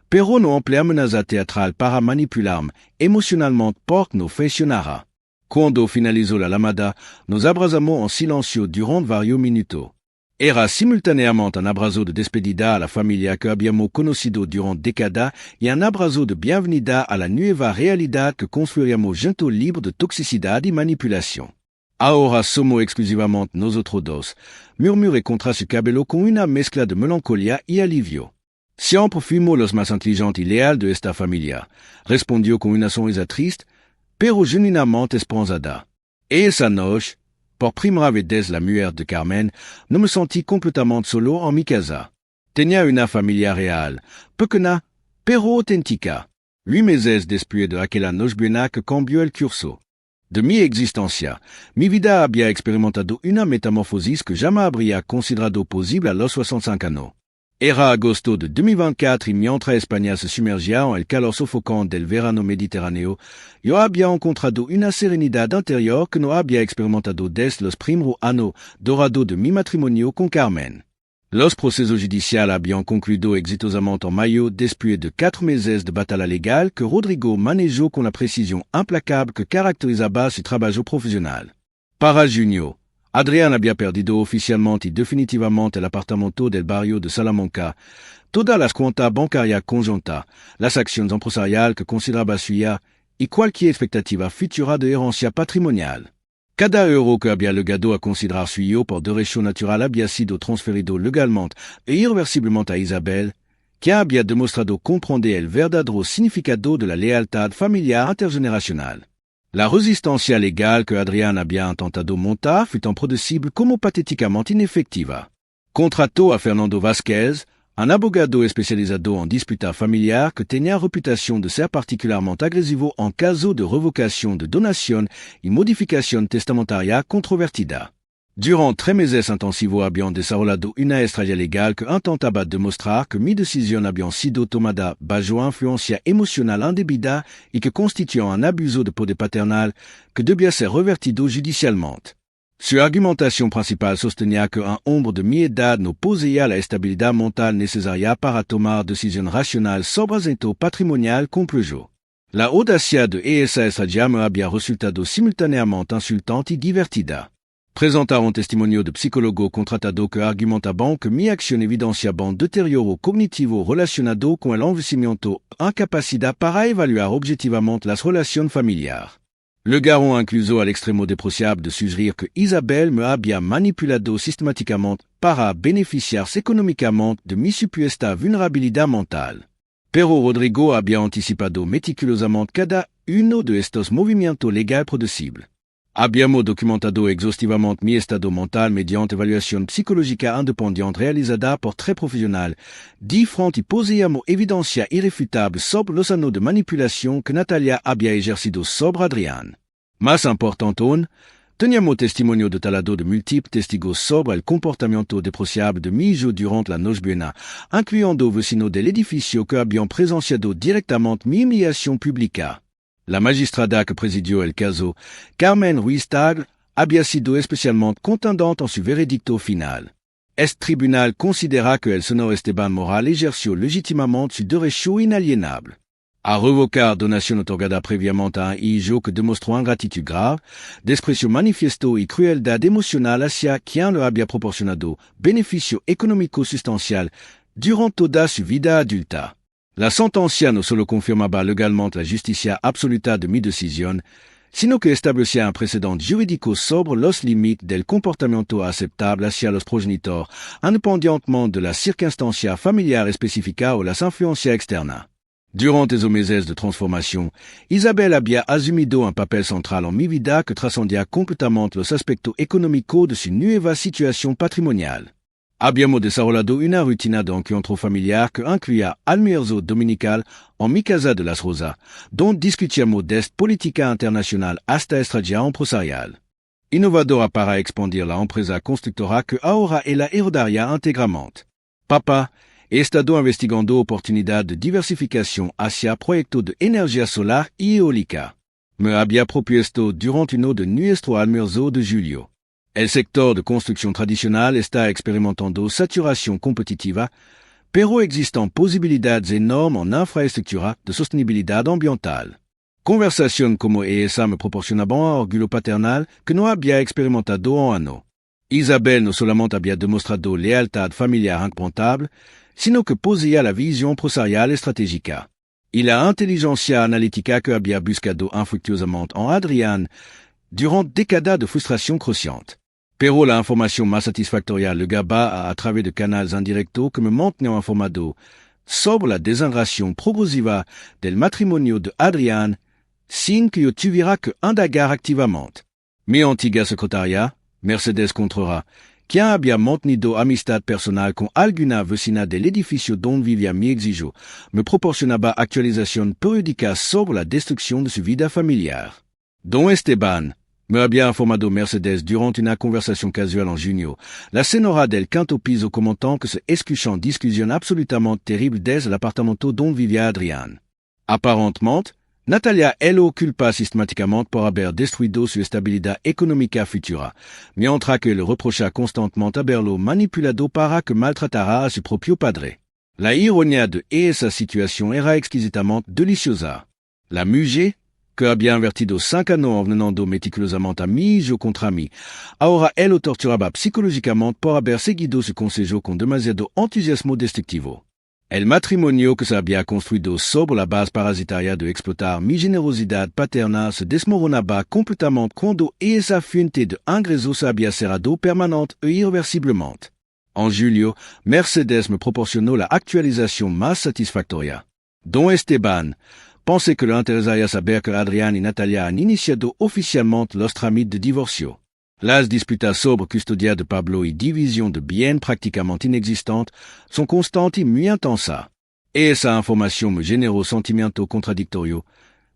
S1: pero no empleé amenaza teatral para manipularme emocionalmente porque no funcionara. Cuando finalizó la llamada, nos abrazamos en silencio durante varios minutos. Era simultáneamente un abrazo de despedida a la familia que habíamos conocido durante décadas y un abrazo de bienvenida a la nueva realidad que construiríamos juntos libre de toxicidad y manipulación. Ahora somos exclusivamente nosotros dos, murmuré contra su cabello con una mezcla de melancolía y alivio. Siempre fuimos los más inteligentes y leales de esta familia, respondió con una sonrisa triste, pero genuinamente esperanzada. Esa noche, por primera vez desde la muerte de Carmen, no me sentí completamente solo en mi casa. Tenía una familia real, pequeña, pero auténtica. 8 meses después de aquella Nochebuena que cambió el curso de mi existencia, mi vida había experimentado una metamorfosis que jamais habría considerado posible a los 65 años. Era agosto de 2024 y mientras España se sumergía en el calor sofocante del verano mediterráneo, yo había encontrado una serenidad interior que no había experimentado desde los primeros años dorados de mi matrimonio con Carmen. Los procesos judiciales habían concluido exitosamente en mayo después de 4 meses de batalla legal que Rodrigo manejó con la precisión implacable que caracterizaba su trabajo profesional. Para junio, Adrián había perdido oficialmente y definitivamente el apartamento del barrio de Salamanca, todas las cuentas bancarias conjuntas, las acciones empresariales que consideraba suya y cualquier expectativa futura de herencia patrimonial. Cada euro que había llegado a considerar suyo por derecho natural había sido transferido legalmente e irreversiblemente a Isabel, que había demostrado comprender el verdadero significado de la lealtad familiar intergeneracional. La resistencia legal que Adrián había intentado montar fut tan predecible como patéticamente inefectiva. Contrató a Fernando Vázquez, un abogado especializado en disputa familiar que tenía reputación de ser particularmente agresivo en caso de revocación de donación y modificación testamentaria controvertida. Durant 3 meses intensivos habían desarrollado una estrategia legal que intentaba demostrar que mi decisión había sido tomada bajo influencia emocional indebida y que constituía un abuso de poder paternal que debía ser revertido judicialmente. Su argumentación principal sostenía que un hombre de mi edad no poseía la estabilidad mental necesaria para tomar decisiones racionales sobre asuntos patrimonial, concluyó. La audacia de esa estrategia me había resultado simultáneamente insultante y divertida. Presentaron testimonio de psicólogo contratado que argumentaban que mi acción evidenciaban deterioro cognitivo relacionado con el envejecimiento, incapacidad para evaluar objetivamente las relaciones familiares. Llegaron incluso al extremo despreciable de sugerir que Isabel me había manipulado sistemáticamente para beneficiarse económicamente de mi supuesta vulnerabilidad mental. Pero Rodrigo había anticipado meticulosamente cada uno de estos movimientos legal producibles. Habíamos documentado exhaustivamente mi estado mental mediante evaluación psicológica independiente realizada por 3 profesionales diferentes y poseíamos evidencia irrefutable sobre los años de manipulación que Natalia había ejercido sobre Adrián. Más importante aún, teníamos testimonio detalado de múltiples testigos sobre el comportamiento despreciable de mi hijo durante la noche buena, incluyendo vecinos del edificio que habían presenciado directamente mi humillación pública. La magistrada que presidió el caso, Carmen Ruiz Tagle, había sido especialmente contundente en su veredicto final. Este tribunal considera que el señor Esteban Moral ejerció legítimamente su derecho inalienable a revocar donación otorgada previamente a un hijo que demostró ingratitud grave, desprecio manifiesto y crueldad emocional hacia quien le había proporcionado beneficio económico sustancial durante toda su vida adulta. La sentencia no solo confirmaba legalmente la justicia absoluta de mi decisión, sino que establecía un precedente jurídico sobre los límites del comportamiento aceptable hacia los progenitores, independientemente de la circunstancia familiar específica o las influencias externas. Durante esos meses de transformación, Isabel había asumido un papel central en mi vida que trascendía completamente los aspectos económicos de su nueva situación patrimonial. Habíamos desarrollado una rutina de encuentro familiar que incluía almuerzo dominical en mi casa de Las Rosas, donde discutíamos desde política internacional hasta estrategia empresarial. Innovadora para expandir la empresa constructora que ahora ella heredaría íntegramente. Papá he estado investigando oportunidades de diversificación hacia proyectos de energía solar y eólica. Me había propuesto durante uno de nuestro almuerzo de julio. El sector de construcción tradicional está experimentando saturación competitiva, pero existen posibilidades enormes en infraestructura de sostenibilidad ambiental. Conversación como esa me proporcionaban un orgullo paternal que no había experimentado en años. Isabel no solamente había demostrado lealtad familiar inquebrantable, sino que poseía la visión empresarial estratégica y la inteligencia analítica que había buscado infructuosamente en Adrián durant décadas de frustration creciente. Pero la información más satisfactoria llegaba a través de canales indirectos que me mantenían informado sobre la desintegración progresiva del matrimonio de Adrián sin que yo tuviera que indagar activamente. Mi antigua secretaria, Mercedes Contreras, quien había mantenido amistad personal con alguna vecina del edificio donde vivía mi exijo, me proporcionaba actualización periódica sobre la destrucción de su vida familiar. Don Esteban me había informado Mercedes durante una conversación casual en junio, la señora del quinto piso comentant que se escuchan discusión absolutamente terrible desde el apartamento donde vivía Adrián. Aparentemente, Natalia lo culpa sistemáticamente por haber destruido su estabilidad económica futura, mientras que le reprocha constantemente haberlo manipulado para que maltratara a su propio padre. La ironía de esa situación era exquisitamente deliciosa. La mujer, que había invertido 5 años ordenando meticulosamente a mi hijo contra mí, ahora él lo torturaba psicológicamente por haber seguido su consejo con demasiado entusiasmo destructivo. El matrimonio que se había construido sobre la base parasitaria de explotar mi generosidad paterna se desmoronaba completamente cuando esa fuente de ingresos se había cerrado permanente e irreversiblemente. En julio, Mercedes me proporcionó la actualización más satisfactoria. Don Esteban pensé que le interesaría saber que Adrián y Natalia han iniciado oficialmente los trámites de divorcio. Las disputas sobre custodia de Pablo y división de bien prácticamente inexistentes son constantes y muy intensas. Esa información me generó sentimiento contradictorio,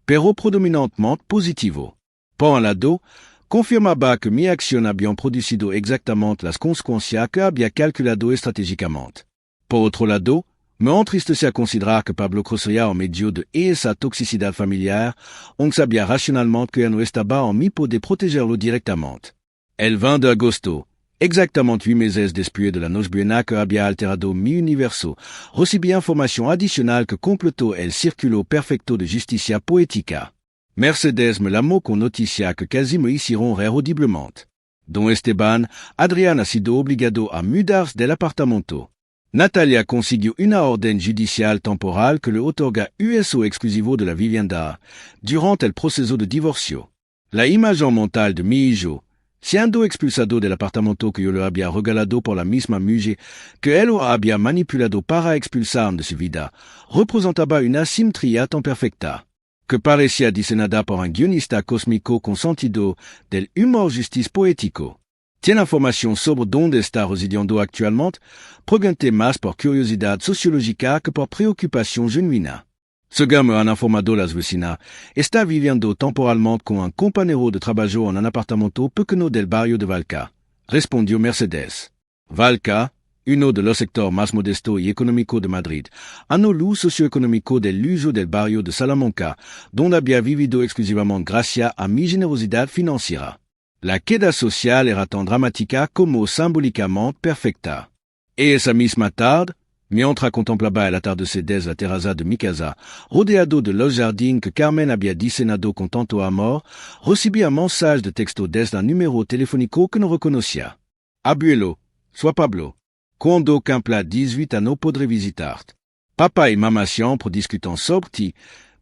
S1: pero predominantemente positivo. Por un lado, confirmaba que mi acción había producido exactamente las consecuencias que había calculado estratégicamente. Por otro lado, me entristecía considerar que Pablo crecería en medio de esa toxicidad familiar, aunque sabía racionalmente que no estaba en mi poder protegerlo directamente. El 20 de agosto, exactamente 8 meses después de la noche buena que había alterado mi universo, recibí información adicional que completó el círculo perfecto de justicia poética. Mercedes me llamó con noticias que casi me hicieron reír audiblemente. Don Esteban, Adrián ha sido obligado a mudarse del apartamento. Natalia consiguió una orden judicial temporal que le otorga uso exclusivo de la vivienda durante el proceso de divorcio. La imagen mental de mi hijo, siendo expulsado del apartamento que yo le había regalado por la misma mujer que él había manipulado para expulsar de su vida, representaba una simetría tan perfecta que parecía diseñada por un guionista cósmico con sentido del humor justice poético. Tiene información sobre dónde está residiendo actualmente, pregunté más por curiosidad sociológica que por preocupación genuina. Según me han informado las vecinas, está viviendo temporalmente con un compañero de trabajo en un apartamento pequeño del barrio de Valca, respondió Mercedes. Valca, uno de los sectores más modestos y económicos de Madrid, anuló socioeconómico del uso del barrio de Salamanca, donde había vivido exclusivamente gracias a mi generosidad financiera. La queda social era tan dramática como simbólicamente perfecta. Y esa misma tarde, mientras contemplaba el atardecer desde la terraza de mi casa, rodeado de los jardines que Carmen había diseñado con tanto amor, recibí un mensaje de texto desde un número telefónico que no reconocía. Abuelo, soy Pablo. Cuando cumpla 18 no podré visitarte. Papá y mamá siempre discutan sobre ti,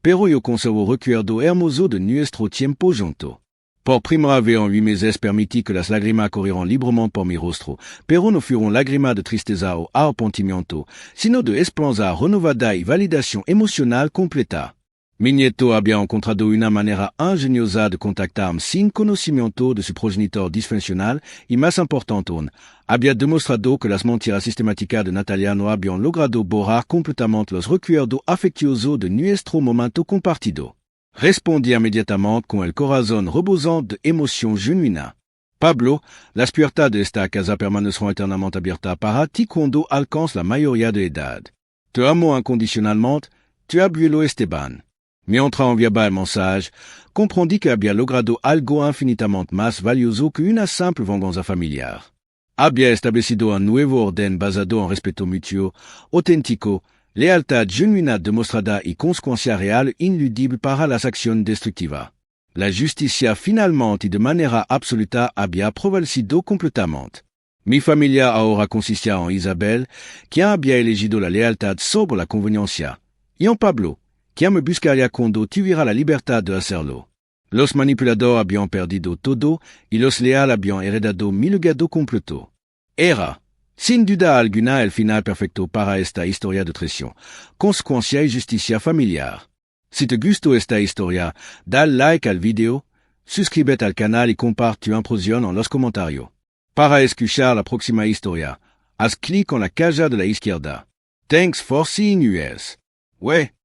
S1: pero yo conservo recuerdo hermoso de nuestro tiempo junto. Por primera vez en 8 meses permití que las lágrimas corrieran libremente por mi rostro, pero no fueron lágrimas de tristeza o arrepentimiento, sino de esperanza renovada y validación emocional completa. Mi nieto había encontrado una manera ingeniosa de contactarme sin conocimiento de su progenitor disfuncional y, más importante aún, había demostrado que las mentiras sistemáticas de Natalia no habían logrado borrar completamente los recuerdos afectuosos de nuestro momento compartido. Respondí inmediatamente con el corazón rebosante de emoción genuina. Pablo, las puertas de esta casa permanecerán eternamente abiertas para ti cuando alcances la mayoría de edad. Te amo incondicionalmente, tu abuelo Esteban. Mientras enviaba el mensaje, comprendí que había logrado algo infinitamente más valioso que una simple venganza familiar. Había establecido un nuevo orden basado en respeto mutuo, auténtico, lealtad genuina demostrada y consecuencia real ineludible para las acciones destructivas. La justicia finalmente y de manera absoluta había prevalecido completamente. Mi familia ahora consistía en Isabel, quien había elegido la lealtad sobre la conveniencia, y en Pablo, quien me buscaría cuando tuviera la libertad de hacerlo. Los manipuladores habían perdido todo y los leales habían heredado mi legado completo. Era, sin duda alguna, el final perfecto para esta historia de traición, consecuencia y justicia familiar. Si te gustó esta historia, dale like al video, suscríbete al canal y comparte tu impresión en los comentarios. Para escuchar la próxima historia, haz clic en la caja de la izquierda. Thanks for seeing us. Ouais.